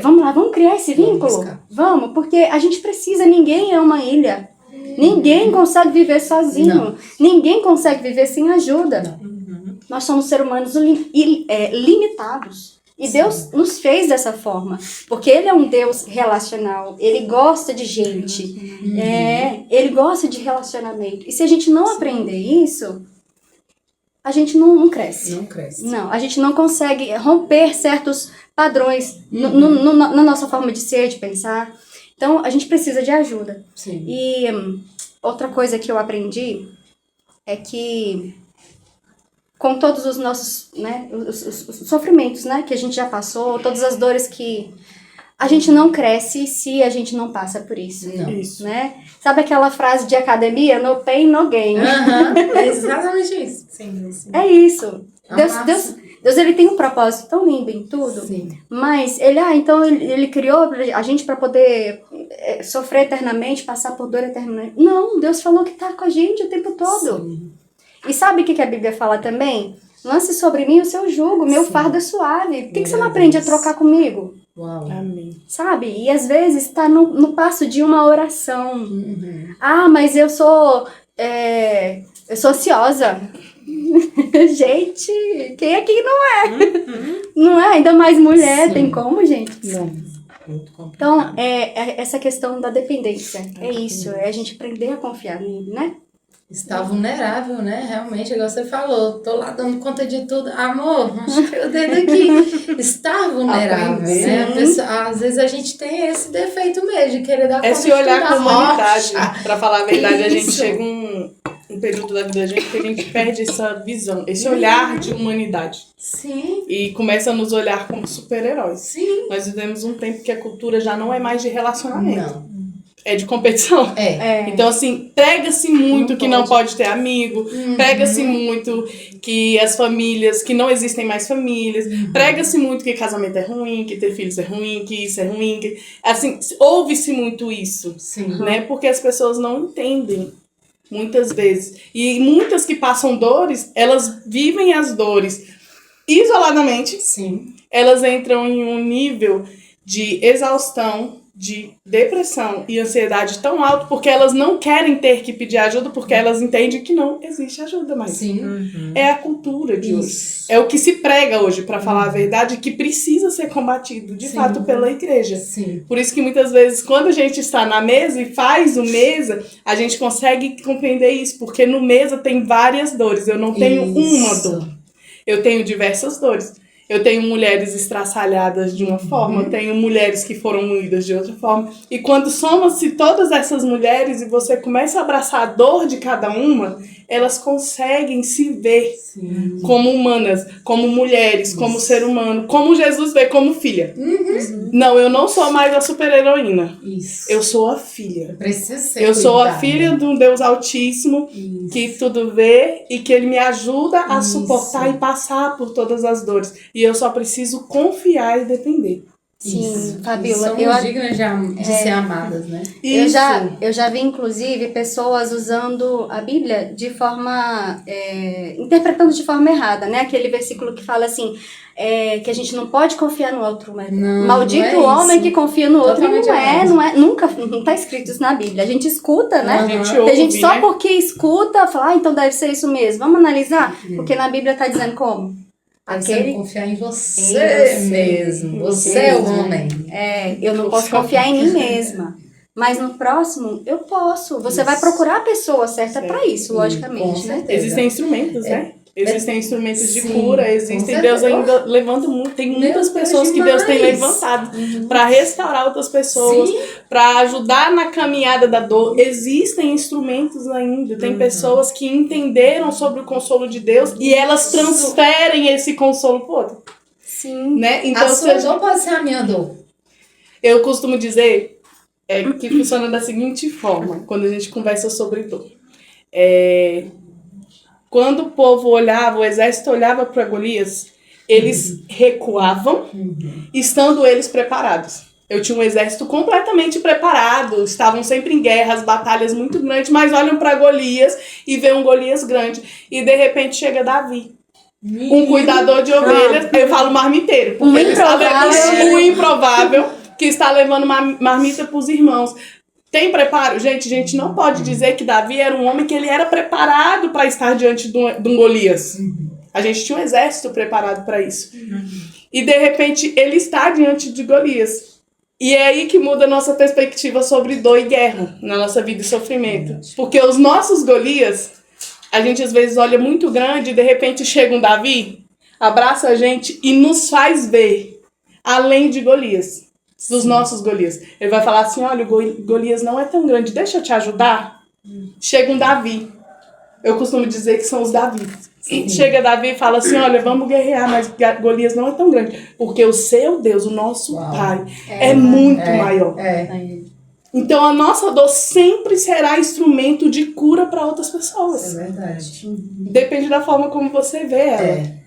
vamos lá, vamos criar esse vínculo? Vamos, porque a gente precisa, ninguém é uma ilha. Ninguém consegue viver sozinho. Não. Ninguém consegue viver sem ajuda. Nós somos seres humanos limitados. E Deus nos fez dessa forma. Porque Ele é um Deus relacional. Ele gosta de gente. Ele gosta de relacionamento. E se a gente não aprender isso, a gente não cresce. Não cresce. Não, a gente não consegue romper certos padrões na nossa forma de ser, de pensar. Então, a gente precisa de ajuda. Sim. E outra coisa que eu aprendi é que com todos os nossos, né, os sofrimentos, né, que a gente já passou, todas as dores que a gente não cresce se a gente não passa por isso. Não. Isso. Né? Sabe aquela frase de academia? No pain, no gain. É exatamente isso. Sim, sim. É isso. Deus ele tem um propósito tão lindo em tudo. Sim. Mas então ele criou a gente para poder sofrer eternamente, passar por dor eternamente. Não, Deus falou que tá com a gente o tempo todo. Sim. E sabe o que a Bíblia fala também? Lance sobre mim o seu jugo, meu fardo é suave. Por que você não aprende a trocar comigo? Uau. Amém. Sabe? E às vezes está no passo de uma oração. Uhum. Ah, mas eu sou ansiosa. Gente, quem aqui não é? Não é? Ainda mais mulher, Sim. tem como, gente? Não. Muito complicado. Então, essa questão da dependência. É isso, é a gente aprender a confiar nele, né? Está vulnerável, né? Realmente, igual você falou. Tô lá dando conta de tudo. Amor, machuquei o dedo aqui. Está vulnerável, Aprender. né? A pessoa, às vezes a gente tem esse defeito mesmo, de querer dar conta É de se olhar tudo, com a humanidade. rocha. Pra falar a verdade, a gente Isso. chega um período da vida da gente que a gente perde essa visão, esse olhar de humanidade. Sim, E começa a nos olhar como super-heróis. sim. Nós vivemos um tempo que a cultura já não é mais de relacionamento. Não. É de competição. É. Então, assim, prega-se muito Não que não pode. pode ter amigo, prega-se muito que as famílias, que não existem mais famílias, prega-se muito que casamento é ruim, que ter filhos é ruim, que isso é ruim, que... Assim, ouve-se muito isso, Sim. né? Porque as pessoas não entendem, muitas vezes. E muitas que passam dores, elas vivem as dores isoladamente, Sim. elas entram em um nível de exaustão, de depressão e ansiedade tão alto porque elas não querem ter que pedir ajuda porque elas entendem que não existe ajuda mais. Sim. É a cultura de hoje. Isso. É o que se prega hoje, para falar a verdade, que precisa ser combatido, de Sim. fato, pela igreja. Sim. Por isso que muitas vezes, quando a gente está na mesa e faz o mesa, a gente consegue compreender isso, porque no mesa tem várias dores. Eu não tenho uma Isso. dor. Eu tenho diversas dores. Eu tenho mulheres estraçalhadas de uma forma, eu tenho mulheres que foram moídas de outra forma. E quando soma-se todas essas mulheres e você começa a abraçar a dor de cada uma, elas conseguem se ver Sim. como humanas, como mulheres, como ser humano, como Jesus vê como filha. Não, eu não sou mais a super-heroína. Isso. Eu sou a filha. Preciso ser Eu sou a cuidada. filha de um Deus Altíssimo que tudo vê e que Ele me ajuda a Isso. suportar e passar por todas as dores. E eu só preciso confiar e depender. Sim, Isso. Fabiola, Somos dignas de ser amadas, né? Isso. Eu já vi, inclusive, pessoas usando a Bíblia de forma... interpretando de forma errada, né? Aquele versículo que fala assim, que a gente não pode confiar no outro. Mas Não, maldito não é o homem isso. que confia no outro. Totalmente Não é, nunca, não tá escrito isso na Bíblia. A gente escuta, né? A gente Tem ouve, gente só né? porque escuta, fala, então deve ser isso mesmo. Vamos analisar? Porque na Bíblia tá dizendo como? Você não confiar em você, Em você. mesmo. Em Você você é o mesmo. homem. Eu não posso confiar em mim mesma. Mas no próximo, eu posso. Você vai procurar a pessoa certa para isso, logicamente, Com né? certeza. Existem instrumentos, né? Existem instrumentos de Sim, cura, com existem. certeza. Deus ainda levanta muito. Tem muitas Deus, pessoas que Deus tem demais. levantado para restaurar outras pessoas, Sim. para ajudar na caminhada da dor. Existem instrumentos ainda. Tem pessoas que entenderam sobre o consolo de Deus e elas transferem esse consolo pro outro. Sim. Né? Então, A sua seja, dor pode ser a minha dor. eu costumo dizer que funciona da seguinte forma, quando a gente conversa sobre dor. Quando o povo olhava, o exército olhava para Golias, eles recuavam, estando eles preparados. Eu tinha um exército completamente preparado, estavam sempre em guerras, batalhas muito grandes, mas olham para Golias e vê um Golias grande. E de repente chega Davi, um cuidador de ovelhas, eu falo marmiteiro, porque ele está levando o improvável, que está levando uma marmita para os irmãos. Tem preparo? Gente não pode dizer que Davi era um homem que ele era preparado para estar diante de um Golias. A gente tinha um exército preparado para isso. E de repente ele está diante de Golias. E é aí que muda a nossa perspectiva sobre dor e guerra na nossa vida e sofrimento. Porque os nossos Golias, a gente às vezes olha muito grande e de repente chega um Davi, abraça a gente e nos faz ver além de Golias. Dos nossos Golias. Ele vai falar assim, olha, o Golias não é tão grande, deixa eu te ajudar. Chega um Davi. Eu costumo dizer que são os Davi. Chega Davi e fala assim, olha, vamos guerrear, mas Golias não é tão grande. Porque o seu Deus, o nosso Pai, é muito maior. Então a nossa dor sempre será instrumento de cura para outras pessoas. É verdade. Depende da forma como você vê ela.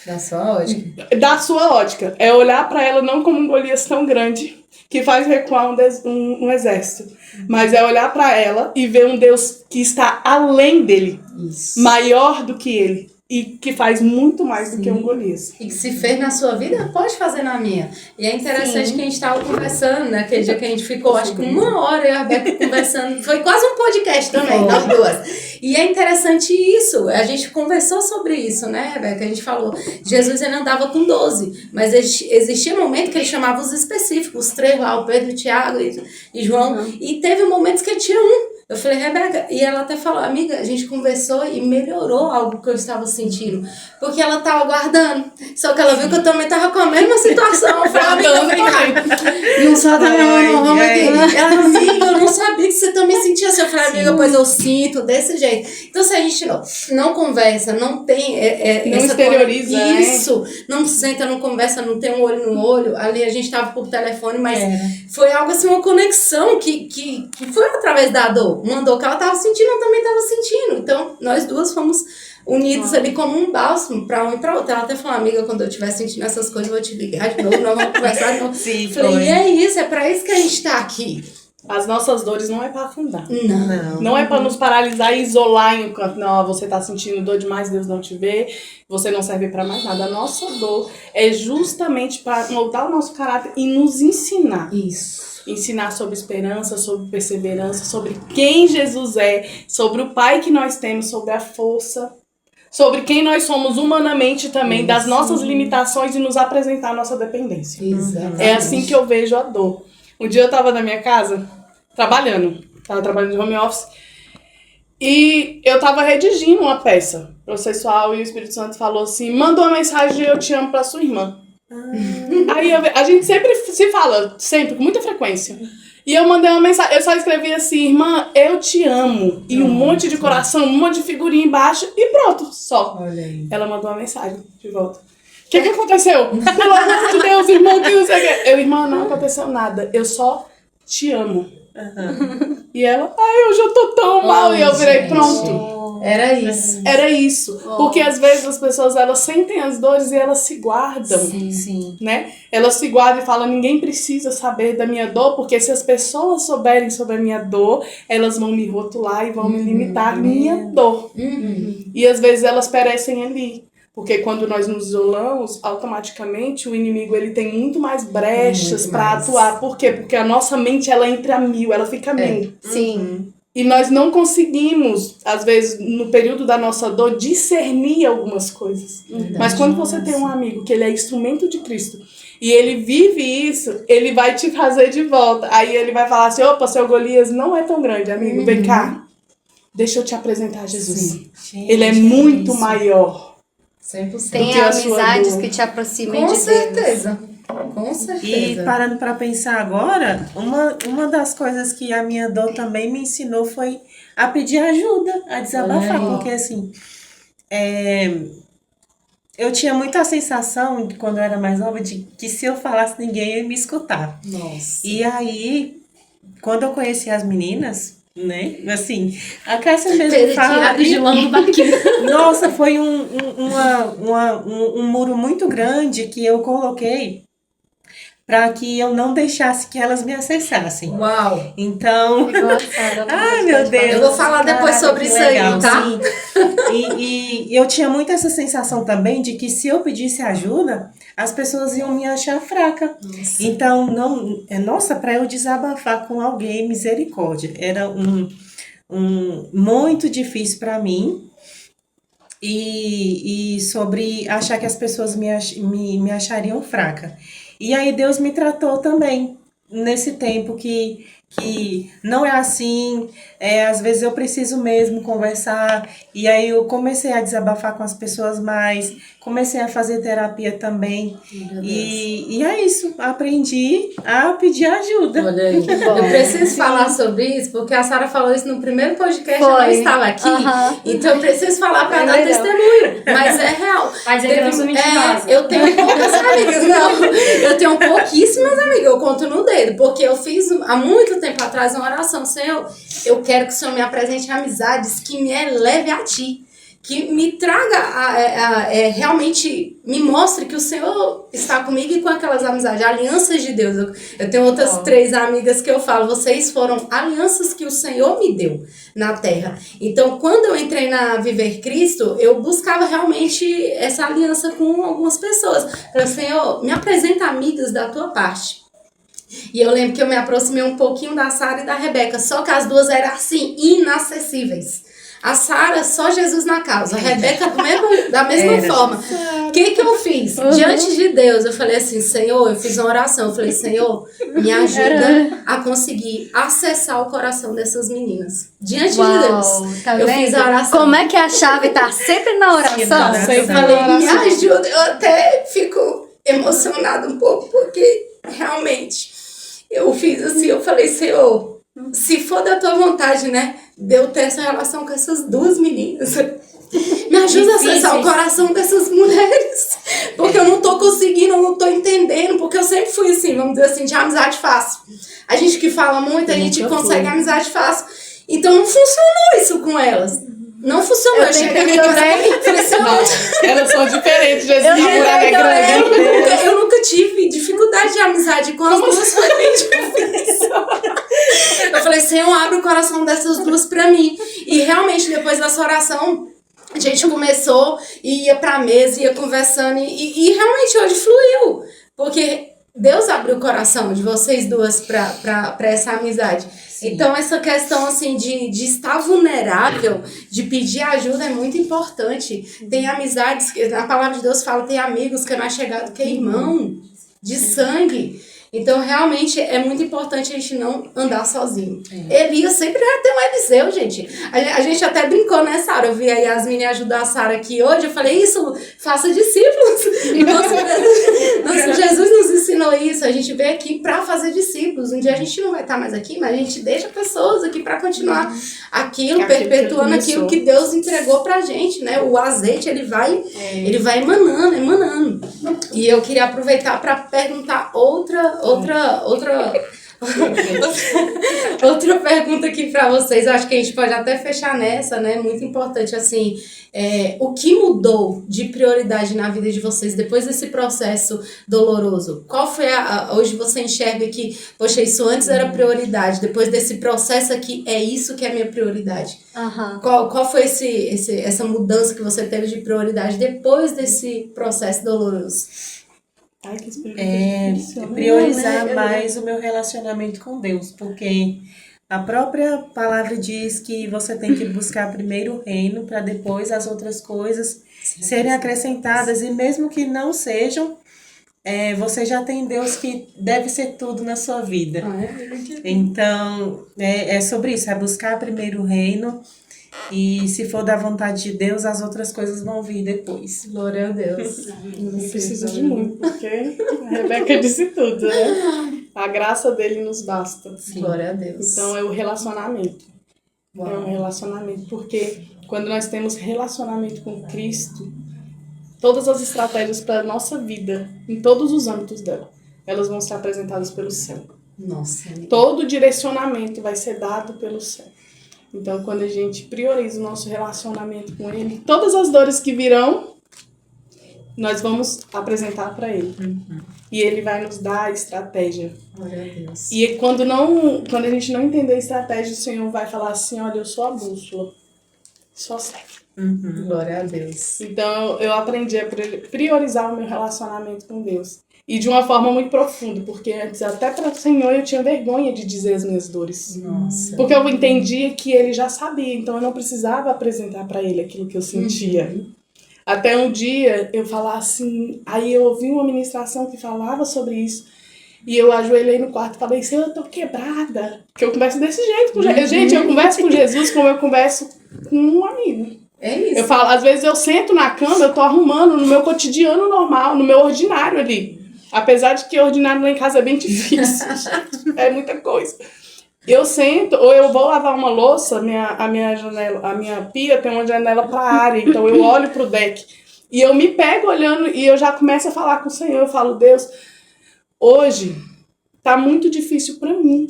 Da sua ótica. Da sua ótica. É olhar para ela não como um Golias tão grande que faz recuar um exército. Mas é olhar para ela e ver um Deus que está além dele. Isso. Maior do que ele. e que faz muito mais do que um Golias. E que se fez na sua vida, pode fazer na minha. E é interessante que a gente estava conversando, né? Aquele dia que a gente ficou, acho que 1 hora, eu e a Beca conversando. Foi quase um podcast também, nós duas. E é interessante isso. A gente conversou sobre isso, né, Rebeca? A gente falou, Jesus ele andava com 12, mas existia um momento que ele chamava os específicos, os 3 lá, o Pedro, o Tiago e João. E teve momentos que ele tinha 1. Eu falei, Rebeca, e ela até falou, amiga, a gente conversou e melhorou algo que eu estava sentindo. Porque ela estava guardando. Só que ela viu que eu também estava com a mesma situação. Eu falei, amiga, não solta minha mão, vamos aqui. Ela, amiga, eu não sabia que você também sentia assim. Eu falei, amiga, pois eu sinto desse jeito. Então, se a gente não conversa, não tem... não exterioriza, isso, não senta, não conversa, não tem um olho no olho. Ali a gente estava por telefone, mas foi algo assim, uma conexão que foi através da dor. Uma dor que ela estava sentindo, eu também estava sentindo. Então, nós duas fomos unidos ali como um bálsamo para um e para outro. Ela até falou, amiga, quando eu estiver sentindo essas coisas, eu vou te ligar de novo, nós vamos conversar de novo. Sim, falei, e é isso, é para isso que a gente está aqui. As nossas dores não é para afundar. Não é para nos paralisar e isolar em um canto. Não, você tá sentindo dor demais, Deus não te vê, você não serve para mais nada. A nossa dor é justamente para moldar o nosso caráter e nos ensinar. Isso. Ensinar sobre esperança, sobre perseverança, sobre quem Jesus é, sobre o Pai que nós temos, sobre a força, sobre quem nós somos humanamente também, das nossas limitações e nos apresentar a nossa dependência. Exatamente. É assim que eu vejo a dor. Um dia eu tava na minha casa, tava trabalhando de home office, e eu tava redigindo uma peça processual e o Espírito Santo falou assim, manda uma mensagem de eu te amo pra sua irmã. Aí a gente sempre se fala, sempre, com muita frequência. E eu mandei uma mensagem, eu só escrevi assim, irmã, eu te amo. E um monte de coração, um monte de figurinha embaixo e pronto, só. Olha aí. Ela mandou uma mensagem de volta. O que aconteceu? Pelo amor de Deus, irmã, que não sei o que. Eu, irmã, não aconteceu nada, eu só te amo. E ela, ai, hoje eu tô tão mal. E eu virei, pronto. Era isso. Era isso. Porque às vezes as pessoas, elas sentem as dores e elas se guardam. Sim. Né? Elas se guardam e falam, ninguém precisa saber da minha dor, porque se as pessoas souberem sobre a minha dor, elas vão me rotular e vão me limitar a minha dor. E às vezes elas perecem ali. Porque quando nós nos isolamos, automaticamente o inimigo ele tem muito mais brechas para atuar. Por quê? Porque a nossa mente ela entra a 1000, ela fica a 1000. Sim. E nós não conseguimos, às vezes, no período da nossa dor, discernir algumas coisas. Mas quando você tem um amigo que ele é instrumento de Cristo e ele vive isso, ele vai te fazer de volta. Aí ele vai falar assim, opa, seu Golias não é tão grande, amigo, vem cá. Deixa eu te apresentar Jesus. Ele é muito maior. 100%. Tem amizades que te aproximem de Deus. Com certeza. E parando para pensar agora, uma das coisas que a minha dor também me ensinou foi a pedir ajuda, a desabafar, porque assim, eu tinha muita sensação, quando eu era mais nova, de que se eu falasse ninguém ia me escutar. Nossa. E aí, quando eu conheci as meninas, né, assim, a Cássia mesmo fala... Nossa, foi um muro muito grande que eu coloquei para que eu não deixasse que elas me acessassem. Uau! Então... Ai, meu Deus! Eu vou falar depois sobre isso legal, aí, tá? Sim. E eu tinha muito essa sensação também de que se eu pedisse ajuda, as pessoas iam me achar fraca. Nossa. Então, para eu desabafar com alguém, misericórdia. Era muito difícil para mim. E sobre achar que as pessoas me achariam fraca. E aí Deus me tratou também nesse tempo que não é assim, às vezes eu preciso mesmo conversar, e aí eu comecei a desabafar com as pessoas mais, comecei a fazer terapia também, e é isso, aprendi a pedir ajuda. Olha aí, eu preciso falar sobre isso, porque a Sara falou isso no primeiro podcast, eu não estava aqui, então eu preciso falar para dar testemunho, mas é real. Mas é mentirosa. Eu tenho poucas amigas, eu tenho pouquíssimas amigas, eu conto no dedo, porque eu fiz há muito tempo atrás uma oração, Senhor, eu quero que o Senhor me apresente amizades que me eleve a Ti. que me traga, realmente me mostre que o Senhor está comigo e com aquelas amizades, alianças de Deus. Eu tenho outras 3 amigas que eu falo, vocês foram alianças que o Senhor me deu na terra. Então, quando eu entrei na Viver Cristo, eu buscava realmente essa aliança com algumas pessoas. Falei, Senhor, me apresenta amigas da tua parte. E eu lembro que eu me aproximei um pouquinho da Sara e da Rebeca, só que as duas eram assim, inacessíveis. A Sara, só Jesus na causa. A Rebeca, da mesma forma. O que eu fiz? Diante de Deus, eu falei assim, Senhor, eu fiz uma oração. Eu falei, Senhor, me ajuda a conseguir acessar o coração dessas meninas. Diante de Deus. Tá eu vendo? fiz a oração. Como é que a chave tá sempre na oração? Eu falei, me ajuda. Eu até fico emocionada um pouco, porque realmente eu fiz assim, eu falei, Senhor, se for da tua vontade, né, de eu ter essa relação com essas 2 meninas, me ajuda a acessar o coração dessas mulheres, porque eu não tô conseguindo, eu não tô entendendo, porque eu sempre fui assim, vamos dizer assim, de amizade fácil. A gente que fala muito, a gente consegue amizade fácil. Então não funcionou isso com elas. Não funcionou. Eu cheguei também. Elas são diferentes, Jesus. Eu nunca tive dificuldade de amizade com as duas, foi bem difícil. Eu falei, Senhor, abre o coração dessas 2 pra mim. E realmente, depois dessa oração, a gente começou e ia pra mesa, ia conversando. E realmente hoje fluiu. Porque Deus abriu o coração de vocês 2 pra essa amizade. Sim. Então, essa questão, assim, de estar vulnerável, de pedir ajuda é muito importante. Tem amizades, a palavra de Deus fala, tem amigos que é mais chegado que irmão, de sangue. Então, realmente, é muito importante a gente não andar sozinho. Elias sempre vai ter um Eliseu, gente. A gente até brincou, né, Sara? Eu vi a Yasmin ajudar a Sara aqui hoje. Eu falei, isso, faça discípulos. Nossa, Jesus nos ensinou isso. A gente veio aqui para fazer discípulos. Um dia a gente não vai estar mais aqui, mas a gente deixa pessoas aqui para continuar aquilo, perpetuando aquilo que Deus entregou pra gente, né? O azeite, ele vai emanando. E eu queria aproveitar para perguntar outra pergunta aqui para vocês. Eu acho que a gente pode até fechar nessa, né? Muito importante, assim, o que mudou de prioridade na vida de vocês depois desse processo doloroso? Qual foi hoje você enxerga que, poxa, isso antes era prioridade, depois desse processo aqui é isso que é minha prioridade? Qual foi essa mudança que você teve de prioridade depois desse processo doloroso? Priorizar mais o meu relacionamento com Deus, porque a própria palavra diz que você tem que buscar primeiro o reino para depois as outras coisas serem acrescentadas, e mesmo que não sejam, você já tem Deus que deve ser tudo na sua vida. Então, é sobre isso, é buscar primeiro o reino. E se for da vontade de Deus, as outras coisas vão vir depois. Glória a Deus. Não preciso de muito, porque a Rebeca disse tudo, né? A graça dele nos basta. Sim. Glória a Deus. Então é o relacionamento. Uau. É um relacionamento, porque quando nós temos relacionamento com Cristo, todas as estratégias para a nossa vida, em todos os âmbitos dela, elas vão ser apresentadas pelo céu. Nossa. Todo direcionamento vai ser dado pelo céu. Então, quando a gente prioriza o nosso relacionamento com Ele, todas as dores que virão, nós vamos apresentar para Ele. E Ele vai nos dar a estratégia. Glória a Deus. E quando a gente não entender a estratégia, o Senhor vai falar assim, olha, eu sou a bússola. Só segue. Glória a Deus. Então, eu aprendi a priorizar o meu relacionamento com Deus. E de uma forma muito profunda, porque antes, até para o Senhor, eu tinha vergonha de dizer as minhas dores. Nossa. Porque eu entendia que Ele já sabia, então eu não precisava apresentar para Ele aquilo que eu sentia. Até um dia, eu falar assim, aí eu ouvi uma ministração que falava sobre isso, e eu ajoelhei no quarto e falei, Senhor, eu tô quebrada. Porque eu converso desse jeito com Jesus. Gente, eu converso com Jesus como eu converso com um amigo. É isso. Eu falo, às vezes eu sento na cama, eu tô arrumando no meu cotidiano normal, no meu ordinário ali. Apesar de que ordinário lá em casa é bem difícil, gente. É muita coisa. Eu sento, ou eu vou lavar uma louça, a minha pia tem uma janela para a área, então eu olho pro deck. E eu me pego olhando e eu já começo a falar com o Senhor. Eu falo, Deus, hoje tá muito difícil para mim.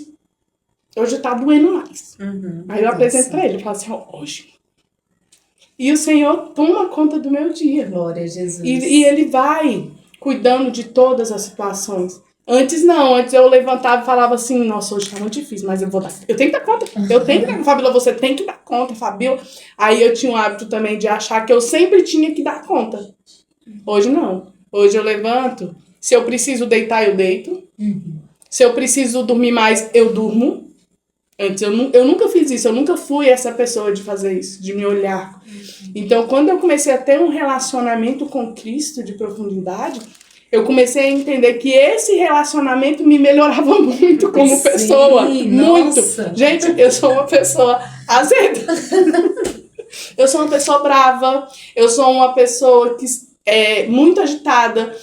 Hoje tá doendo mais. Aí eu apresento para Ele, eu falo assim, hoje. E o Senhor toma conta do meu dia. Glória a Jesus. E Ele vai cuidando de todas as situações. Antes não, antes eu levantava e falava assim, nossa, hoje tá muito difícil, mas eu tenho que dar conta. Eu tenho que dar conta. Fabíola, você tem que dar conta, Fabíola. Aí eu tinha o hábito também de achar que eu sempre tinha que dar conta. Hoje não. Hoje eu levanto. Se eu preciso deitar, eu deito. Se eu preciso dormir mais, eu durmo. Antes eu nunca fiz isso, eu nunca fui essa pessoa de fazer isso, de me olhar. Então, quando eu comecei a ter um relacionamento com Cristo de profundidade, eu comecei a entender que esse relacionamento me melhorava muito como pessoa. Muito. Nossa. Gente, eu sou uma pessoa azeda. Eu sou uma pessoa brava. Eu sou uma pessoa que é muito agitada.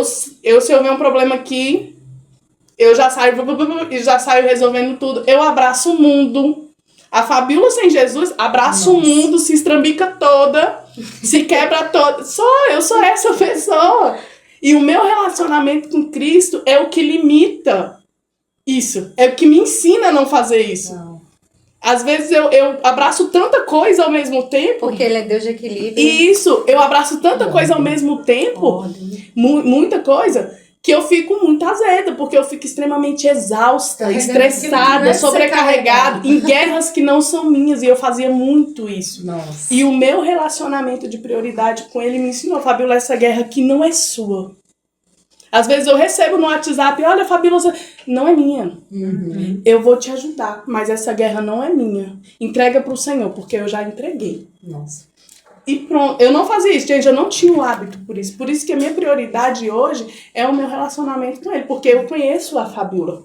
Se eu ver um problema aqui, eu já saio resolvendo tudo. Eu abraço o mundo. A Fabíola sem Jesus abraça o mundo, se estrambica toda, se quebra toda. Eu sou essa pessoa. E o meu relacionamento com Cristo é o que limita isso. É o que me ensina a não fazer isso. Não. Às vezes eu abraço tanta coisa ao mesmo tempo. Porque Ele é Deus de equilíbrio. Isso, eu abraço tanta coisa ao mesmo tempo, muita coisa, que eu fico muito azeda, porque eu fico extremamente exausta, estressada, sobrecarregada, em guerras que não são minhas, e eu fazia muito isso. Nossa. E o meu relacionamento de prioridade com ele me ensinou, Fabíola, essa guerra aqui não é sua. Às vezes eu recebo no WhatsApp, olha, Fabíola, não é minha. Eu vou te ajudar, mas essa guerra não é minha. Entrega pro Senhor, porque eu já entreguei. Nossa. E pronto, eu não fazia isso, gente, eu não tinha o hábito por isso. Por isso que a minha prioridade hoje é o meu relacionamento com ele, porque eu conheço a Fabíola.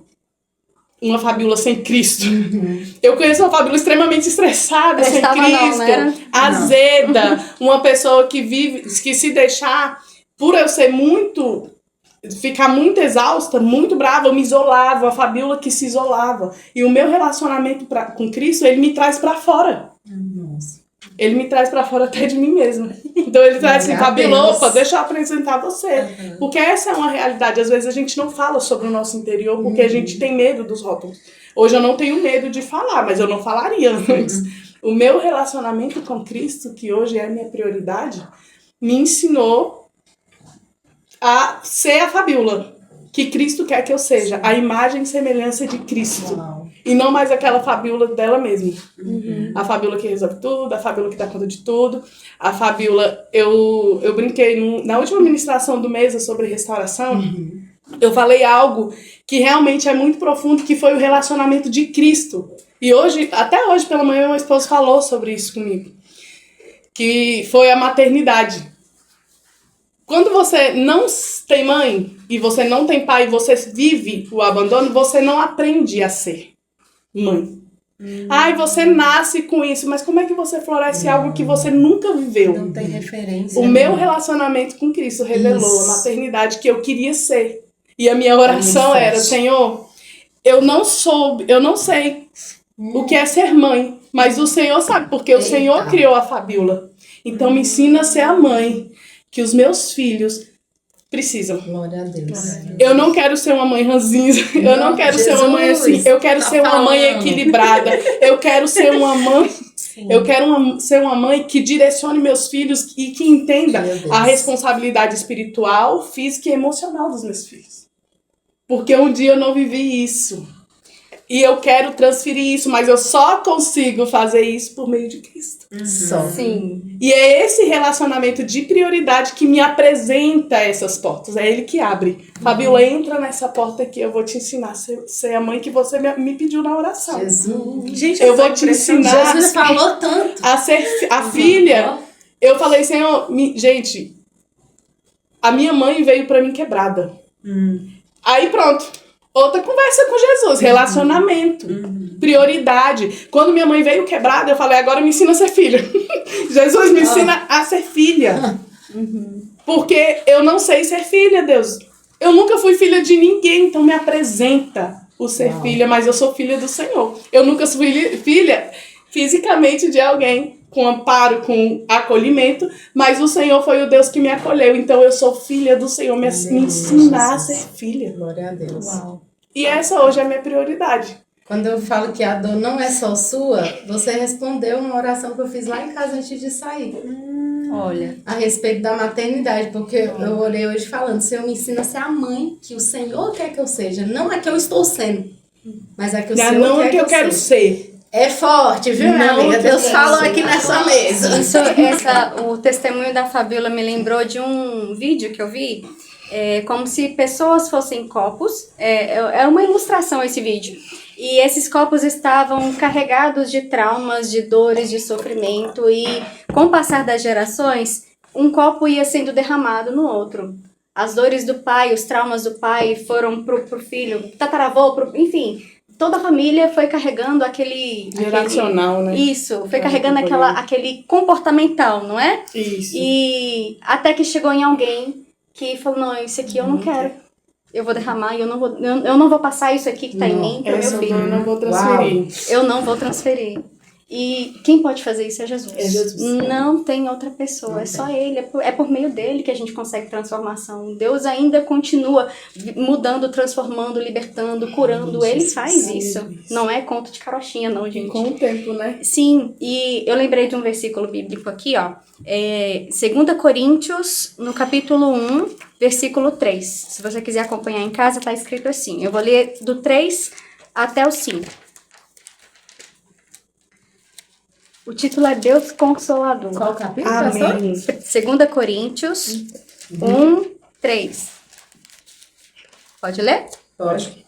Uma Fabíola sem Cristo. Eu conheço uma Fabíola extremamente estressada, sem Cristo, azeda, uma pessoa que vive, que se deixar, por eu ser ficar muito exausta, muito brava, eu me isolava, a Fabíola que se isolava. E o meu relacionamento com Cristo, ele me traz pra fora. Nossa. Ele me traz pra fora até de mim mesma. Então ele traz assim, Fabíola, opa, deixa eu apresentar você. Porque essa é uma realidade. Às vezes a gente não fala sobre o nosso interior porque a gente tem medo dos rótulos. Hoje eu não tenho medo de falar, mas eu não falaria antes. O meu relacionamento com Cristo, que hoje é a minha prioridade, me ensinou a ser a Fabíola que Cristo quer que eu seja. A imagem e semelhança de Cristo. Uau. E não mais aquela Fabíola dela mesma. A Fabíola que resolve tudo, a Fabíola que dá conta de tudo. A Fabíola, eu brinquei na última ministração do Mesa sobre restauração, eu falei algo que realmente é muito profundo, que foi o relacionamento de Cristo. E hoje, até hoje pela manhã, meu esposo falou sobre isso comigo. Que foi a maternidade. Quando você não tem mãe, e você não tem pai, e você vive o abandono, você não aprende a ser mãe. Ai, você nasce com isso, mas como é que você floresce algo que você nunca viveu? Não tem referência. O meu relacionamento com Cristo revelou a maternidade que eu queria ser. E a minha oração era, Senhor, eu não sei o que é ser mãe, mas o Senhor sabe, porque o Senhor criou a Fabíola. Então me ensina a ser a mãe que os meus filhos precisam. Glória a Deus. Eu não quero ser uma mãe ranzinza. Eu não quero ser uma mãe assim. Eu quero ser uma mãe equilibrada. Eu quero ser uma mãe. Eu quero ser uma mãe que direcione meus filhos e que entenda a responsabilidade espiritual, física e emocional dos meus filhos. Porque um dia eu não vivi isso. E eu quero transferir isso, mas eu só consigo fazer isso por meio de Cristo. Só. Sim. E é esse relacionamento de prioridade que me apresenta essas portas. É ele que abre. Fabíola, entra nessa porta aqui, eu vou te ensinar a ser a mãe que você me pediu na oração. Jesus. Gente, Eu vou te ensinar Jesus falou tanto. a ser a filha. Eu falei, Senhor, gente, a minha mãe veio pra mim quebrada. Aí pronto. Outra conversa com Jesus, relacionamento, prioridade. Quando minha mãe veio quebrada, eu falei, agora me ensina a ser filha. Jesus me ensina a ser filha. Porque eu não sei ser filha, Deus. Eu nunca fui filha de ninguém, então me apresenta o ser filha, mas eu sou filha do Senhor. Eu nunca fui filha fisicamente de alguém, com amparo, com acolhimento, mas o Senhor foi o Deus que me acolheu, então eu sou filha do Senhor, me ensinar a ser filha. Glória a Deus. E essa hoje é a minha prioridade. Quando eu falo que a dor não é só sua, você respondeu uma oração que eu fiz lá em casa antes de sair. Olha. A respeito da maternidade, porque eu orei hoje falando, Senhor, me ensina a ser a mãe que o Senhor quer que eu seja. Não é que eu estou sendo, mas é que o Senhor Não quer é que eu quero ser. É forte, viu, minha Não, amiga? eu Deus quero falou ser. aqui nessa mesa. O testemunho da Fabiola me lembrou de um vídeo que eu vi, como se pessoas fossem copos. É uma ilustração esse vídeo. E esses copos estavam carregados de traumas, de dores, de sofrimento. E com o passar das gerações, um copo ia sendo derramado no outro. As dores do pai, os traumas do pai foram pro filho, tataravô, enfim. Toda a família foi carregando aquele... Geracional, né? Isso, foi carregando aquele comportamental, não é? Isso. E até que chegou em alguém que falou, não, isso aqui eu não quero. Eu vou derramar e eu não vou passar isso aqui que tá em mim pro meu Essa dor eu filho. não vou transferir. Eu não vou transferir. E quem pode fazer isso é Jesus. É Jesus. Não tem outra pessoa, Não é só Ele. É por meio dele que a gente consegue transformação. Deus ainda continua mudando, transformando, libertando, curando. Ele faz isso. Não é conto de carochinha, não, gente. Com o tempo, né? Sim, e eu lembrei de um versículo bíblico aqui, ó. 2 Coríntios, no capítulo 1, versículo 3. Se você quiser acompanhar em casa, tá escrito assim. Eu vou ler do 3 até o 5. O título é Deus Consolador. Qual capítulo? Amém. 2 Coríntios 1, 3. Pode ler? Pode.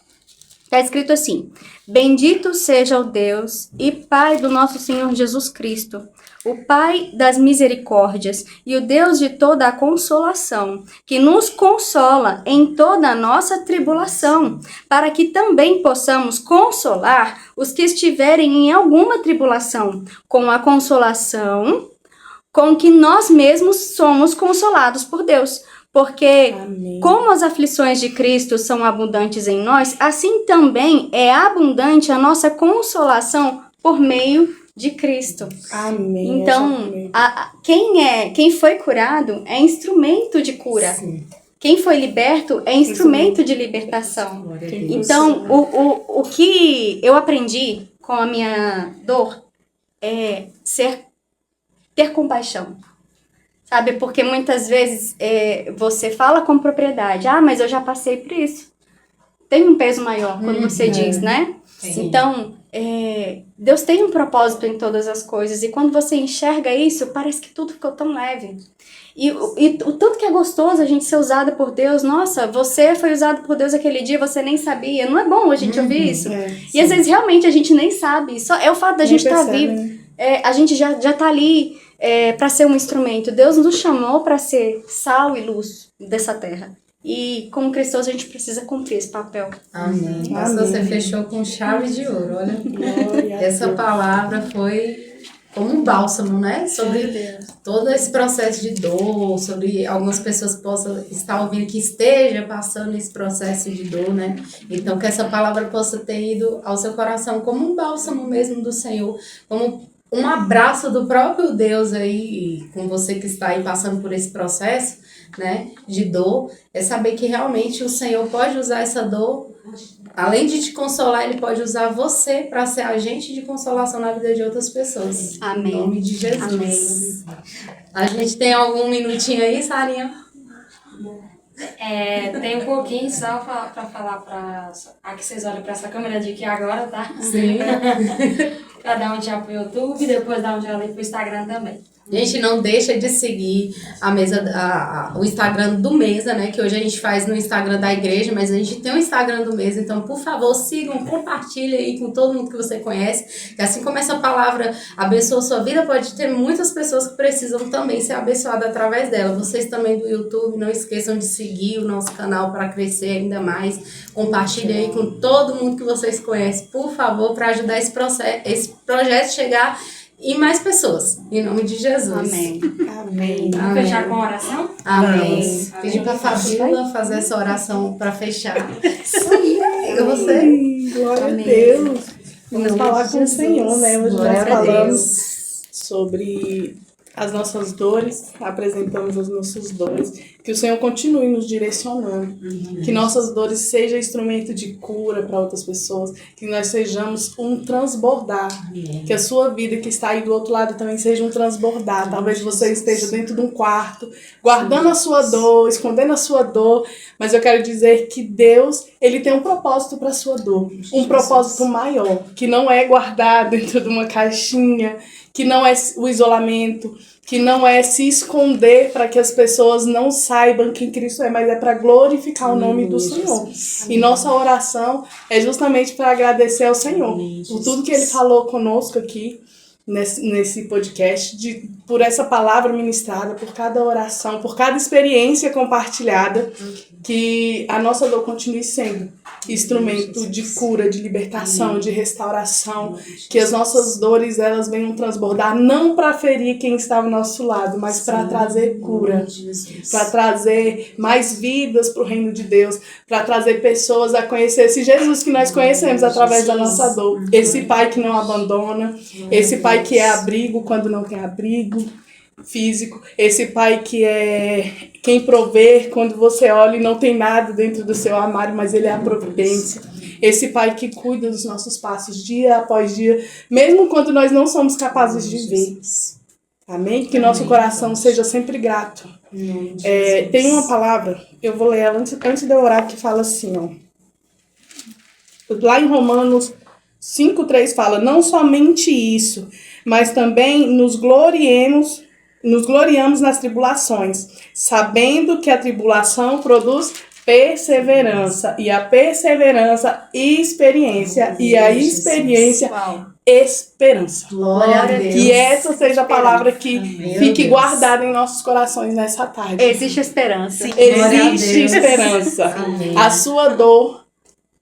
Está escrito assim: Bendito seja o Deus e Pai do nosso Senhor Jesus Cristo, o Pai das misericórdias e o Deus de toda a consolação, que nos consola em toda a nossa tribulação, para que também possamos consolar os que estiverem em alguma tribulação, com a consolação com que nós mesmos somos consolados por Deus. Porque, Amém. como as aflições de Cristo são abundantes em nós, assim também é abundante a nossa consolação por meio de Cristo. Amém. Então, quem foi curado é instrumento de cura. Sim. Quem foi liberto é instrumento de libertação. Glória a Deus. Então, o que eu aprendi com a minha dor é ter compaixão. Sabe, porque muitas vezes você fala com propriedade, mas eu já passei por isso. Tem um peso maior quando você diz, né? Sim. Então, Deus tem um propósito em todas as coisas. E quando você enxerga isso, parece que tudo ficou tão leve. E o tanto que é gostoso a gente ser usada por Deus. Nossa, você foi usado por Deus aquele dia, você nem sabia. Não é bom a gente ouvir isso? E às vezes realmente a gente nem sabe. Só é o fato da gente estar vivo. Né? A gente já tá ali para ser um instrumento. Deus nos chamou para ser sal e luz dessa terra. E como cristãos a gente precisa cumprir esse papel. Amém. Amém. Você fechou com chave de ouro, olha. Glória a Essa Deus. palavra foi como um bálsamo, né? Sobre todo esse processo de dor, sobre algumas pessoas que possam estar ouvindo, que esteja passando esse processo de dor, né? Então, que essa palavra possa ter ido ao seu coração como um bálsamo mesmo do Senhor, como um abraço do próprio Deus aí, com você que está aí passando por esse processo, né, de dor, é saber que realmente o Senhor pode usar essa dor, além de te consolar, Ele pode usar você para ser agente de consolação na vida de outras pessoas. Amém. Em nome de Jesus. A gente tem algum minutinho aí, Sarinha? Tem um pouquinho só pra falar pra... Aqui vocês olham pra essa câmera de aqui agora, tá? Sim. Pra dar um tchau pro YouTube e depois dar um tchau ali pro Instagram também. Gente, não deixa de seguir a mesa, o Instagram do Mesa, né? Que hoje a gente faz no Instagram da igreja, mas a gente tem o Instagram do Mesa. Então, por favor, sigam, compartilhem aí com todo mundo que você conhece. Que assim como essa palavra abençoa a sua vida, pode ter muitas pessoas que precisam também ser abençoadas através dela. Vocês também do YouTube, não esqueçam de seguir o nosso canal para crescer ainda mais. Compartilhem aí com todo mundo que vocês conhecem, por favor, para ajudar esse projeto a chegar e mais pessoas, em nome de Jesus. Amém. Amém. Vamos fechar com oração? Amém. Pedir para a Fabiola fazer essa oração para fechar. Eu você. Glória Amém. a Deus. Vamos Em nome falar de com o Senhor, né? Hoje Glória nós a falamos Deus. sobre as nossas dores, apresentamos as nossas dores, que o Senhor continue nos direcionando, que nossas dores sejam instrumento de cura para outras pessoas, que nós sejamos um transbordar, que a sua vida que está aí do outro lado também seja um transbordar. Talvez você esteja dentro de um quarto, guardando a sua dor, escondendo a sua dor, mas eu quero dizer que Deus, Ele tem um propósito para a sua dor, um propósito maior, que não é guardar dentro de uma caixinha, que não é o isolamento, que não é se esconder para que as pessoas não saibam quem Cristo é, mas é para glorificar o nome do Senhor. E nossa oração é justamente para agradecer ao Senhor por tudo que Ele falou conosco aqui nesse podcast, por essa palavra ministrada, por cada oração, por cada experiência compartilhada, que a nossa dor continue sendo instrumento de cura, de libertação, de restauração, que as nossas dores elas venham transbordar, não para ferir quem está ao nosso lado, mas para trazer cura, para trazer mais vidas para o reino de Deus, para trazer pessoas a conhecer esse Jesus que nós conhecemos através da nossa dor, esse Pai que não abandona, esse Pai que é abrigo quando não tem abrigo físico, esse Pai que é quem provê quando você olha e não tem nada dentro do seu armário, mas Ele é a providência. Esse Pai que cuida dos nossos passos dia após dia, mesmo quando nós não somos capazes de ver. Amém? Que nosso coração seja sempre grato. Tem uma palavra, eu vou ler ela antes de eu orar, que fala assim, ó. Lá em Romanos 5:3 fala, não somente isso, mas também nos gloriamos nas tribulações, sabendo que a tribulação produz perseverança, e a perseverança, experiência, e a experiência, esperança. Glória a Deus. Que essa seja a palavra que fique guardada em nossos corações nessa tarde. Existe esperança. Existe esperança. Amém. A sua dor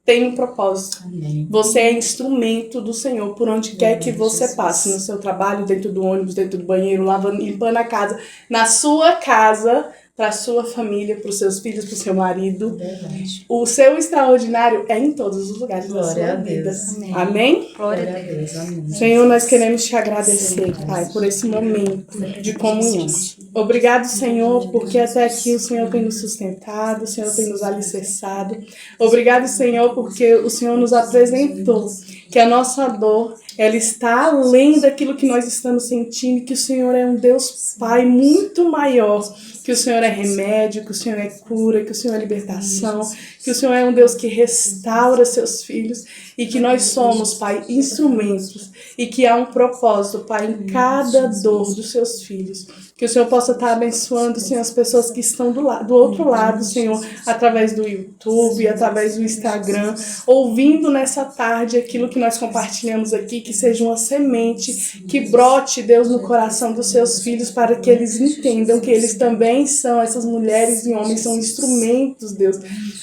tem um propósito. Amém. Você é instrumento do Senhor por onde quer que você passe, no seu trabalho, dentro do ônibus, dentro do banheiro, lavando, limpando a casa, na sua casa, para a sua família, para os seus filhos, para o seu marido. Verdade. O seu extraordinário é em todos os lugares da Glória sua a vida. Deus. Amém? Glória a Glória a Deus. Deus. Amém. Senhor, nós queremos te agradecer, Pai, por esse momento de comunhão. Obrigado, Senhor, porque até aqui o Senhor tem nos sustentado, o Senhor tem nos alicerçado. Obrigado, Senhor, porque o Senhor nos apresentou que a nossa dor, ela está além daquilo que nós estamos sentindo, que o Senhor é um Deus Pai muito maior, que o Senhor é remédio, que o Senhor é cura, que o Senhor é libertação, que o Senhor é um Deus que restaura seus filhos e que nós somos, Pai, instrumentos e que há um propósito, Pai, em cada dor dos seus filhos. Que o Senhor possa estar abençoando, Senhor, as pessoas que estão do outro lado, Senhor, através do YouTube, através do Instagram, ouvindo nessa tarde aquilo que nós compartilhamos aqui, que seja uma semente que brote, Deus, no coração dos seus filhos, para que eles entendam que eles também são, essas mulheres e homens, são instrumentos, Deus,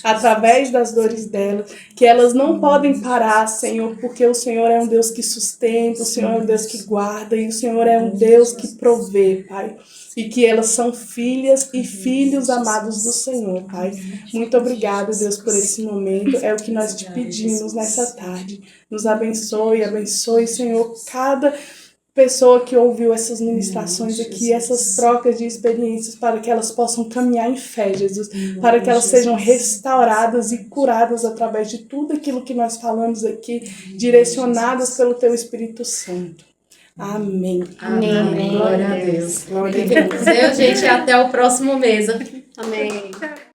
através das dores delas, que elas não podem parar, Senhor, porque o Senhor é um Deus que sustenta, o Senhor é um Deus que guarda e o Senhor é um Deus que provê, Pai. E que elas são filhas e filhos amados do Senhor, Pai. Muito obrigada, Deus, por esse momento. É o que nós te pedimos nessa tarde. Nos abençoe, Senhor, cada pessoa que ouviu essas ministrações aqui, essas trocas de experiências, para que elas possam caminhar em fé, Jesus, para que elas sejam restauradas e curadas através de tudo aquilo que nós falamos aqui, direcionadas pelo Teu Espírito Santo. Amém. Amém. Glória a Deus. Glória a Deus. Deus, gente, até o próximo mês. Amém.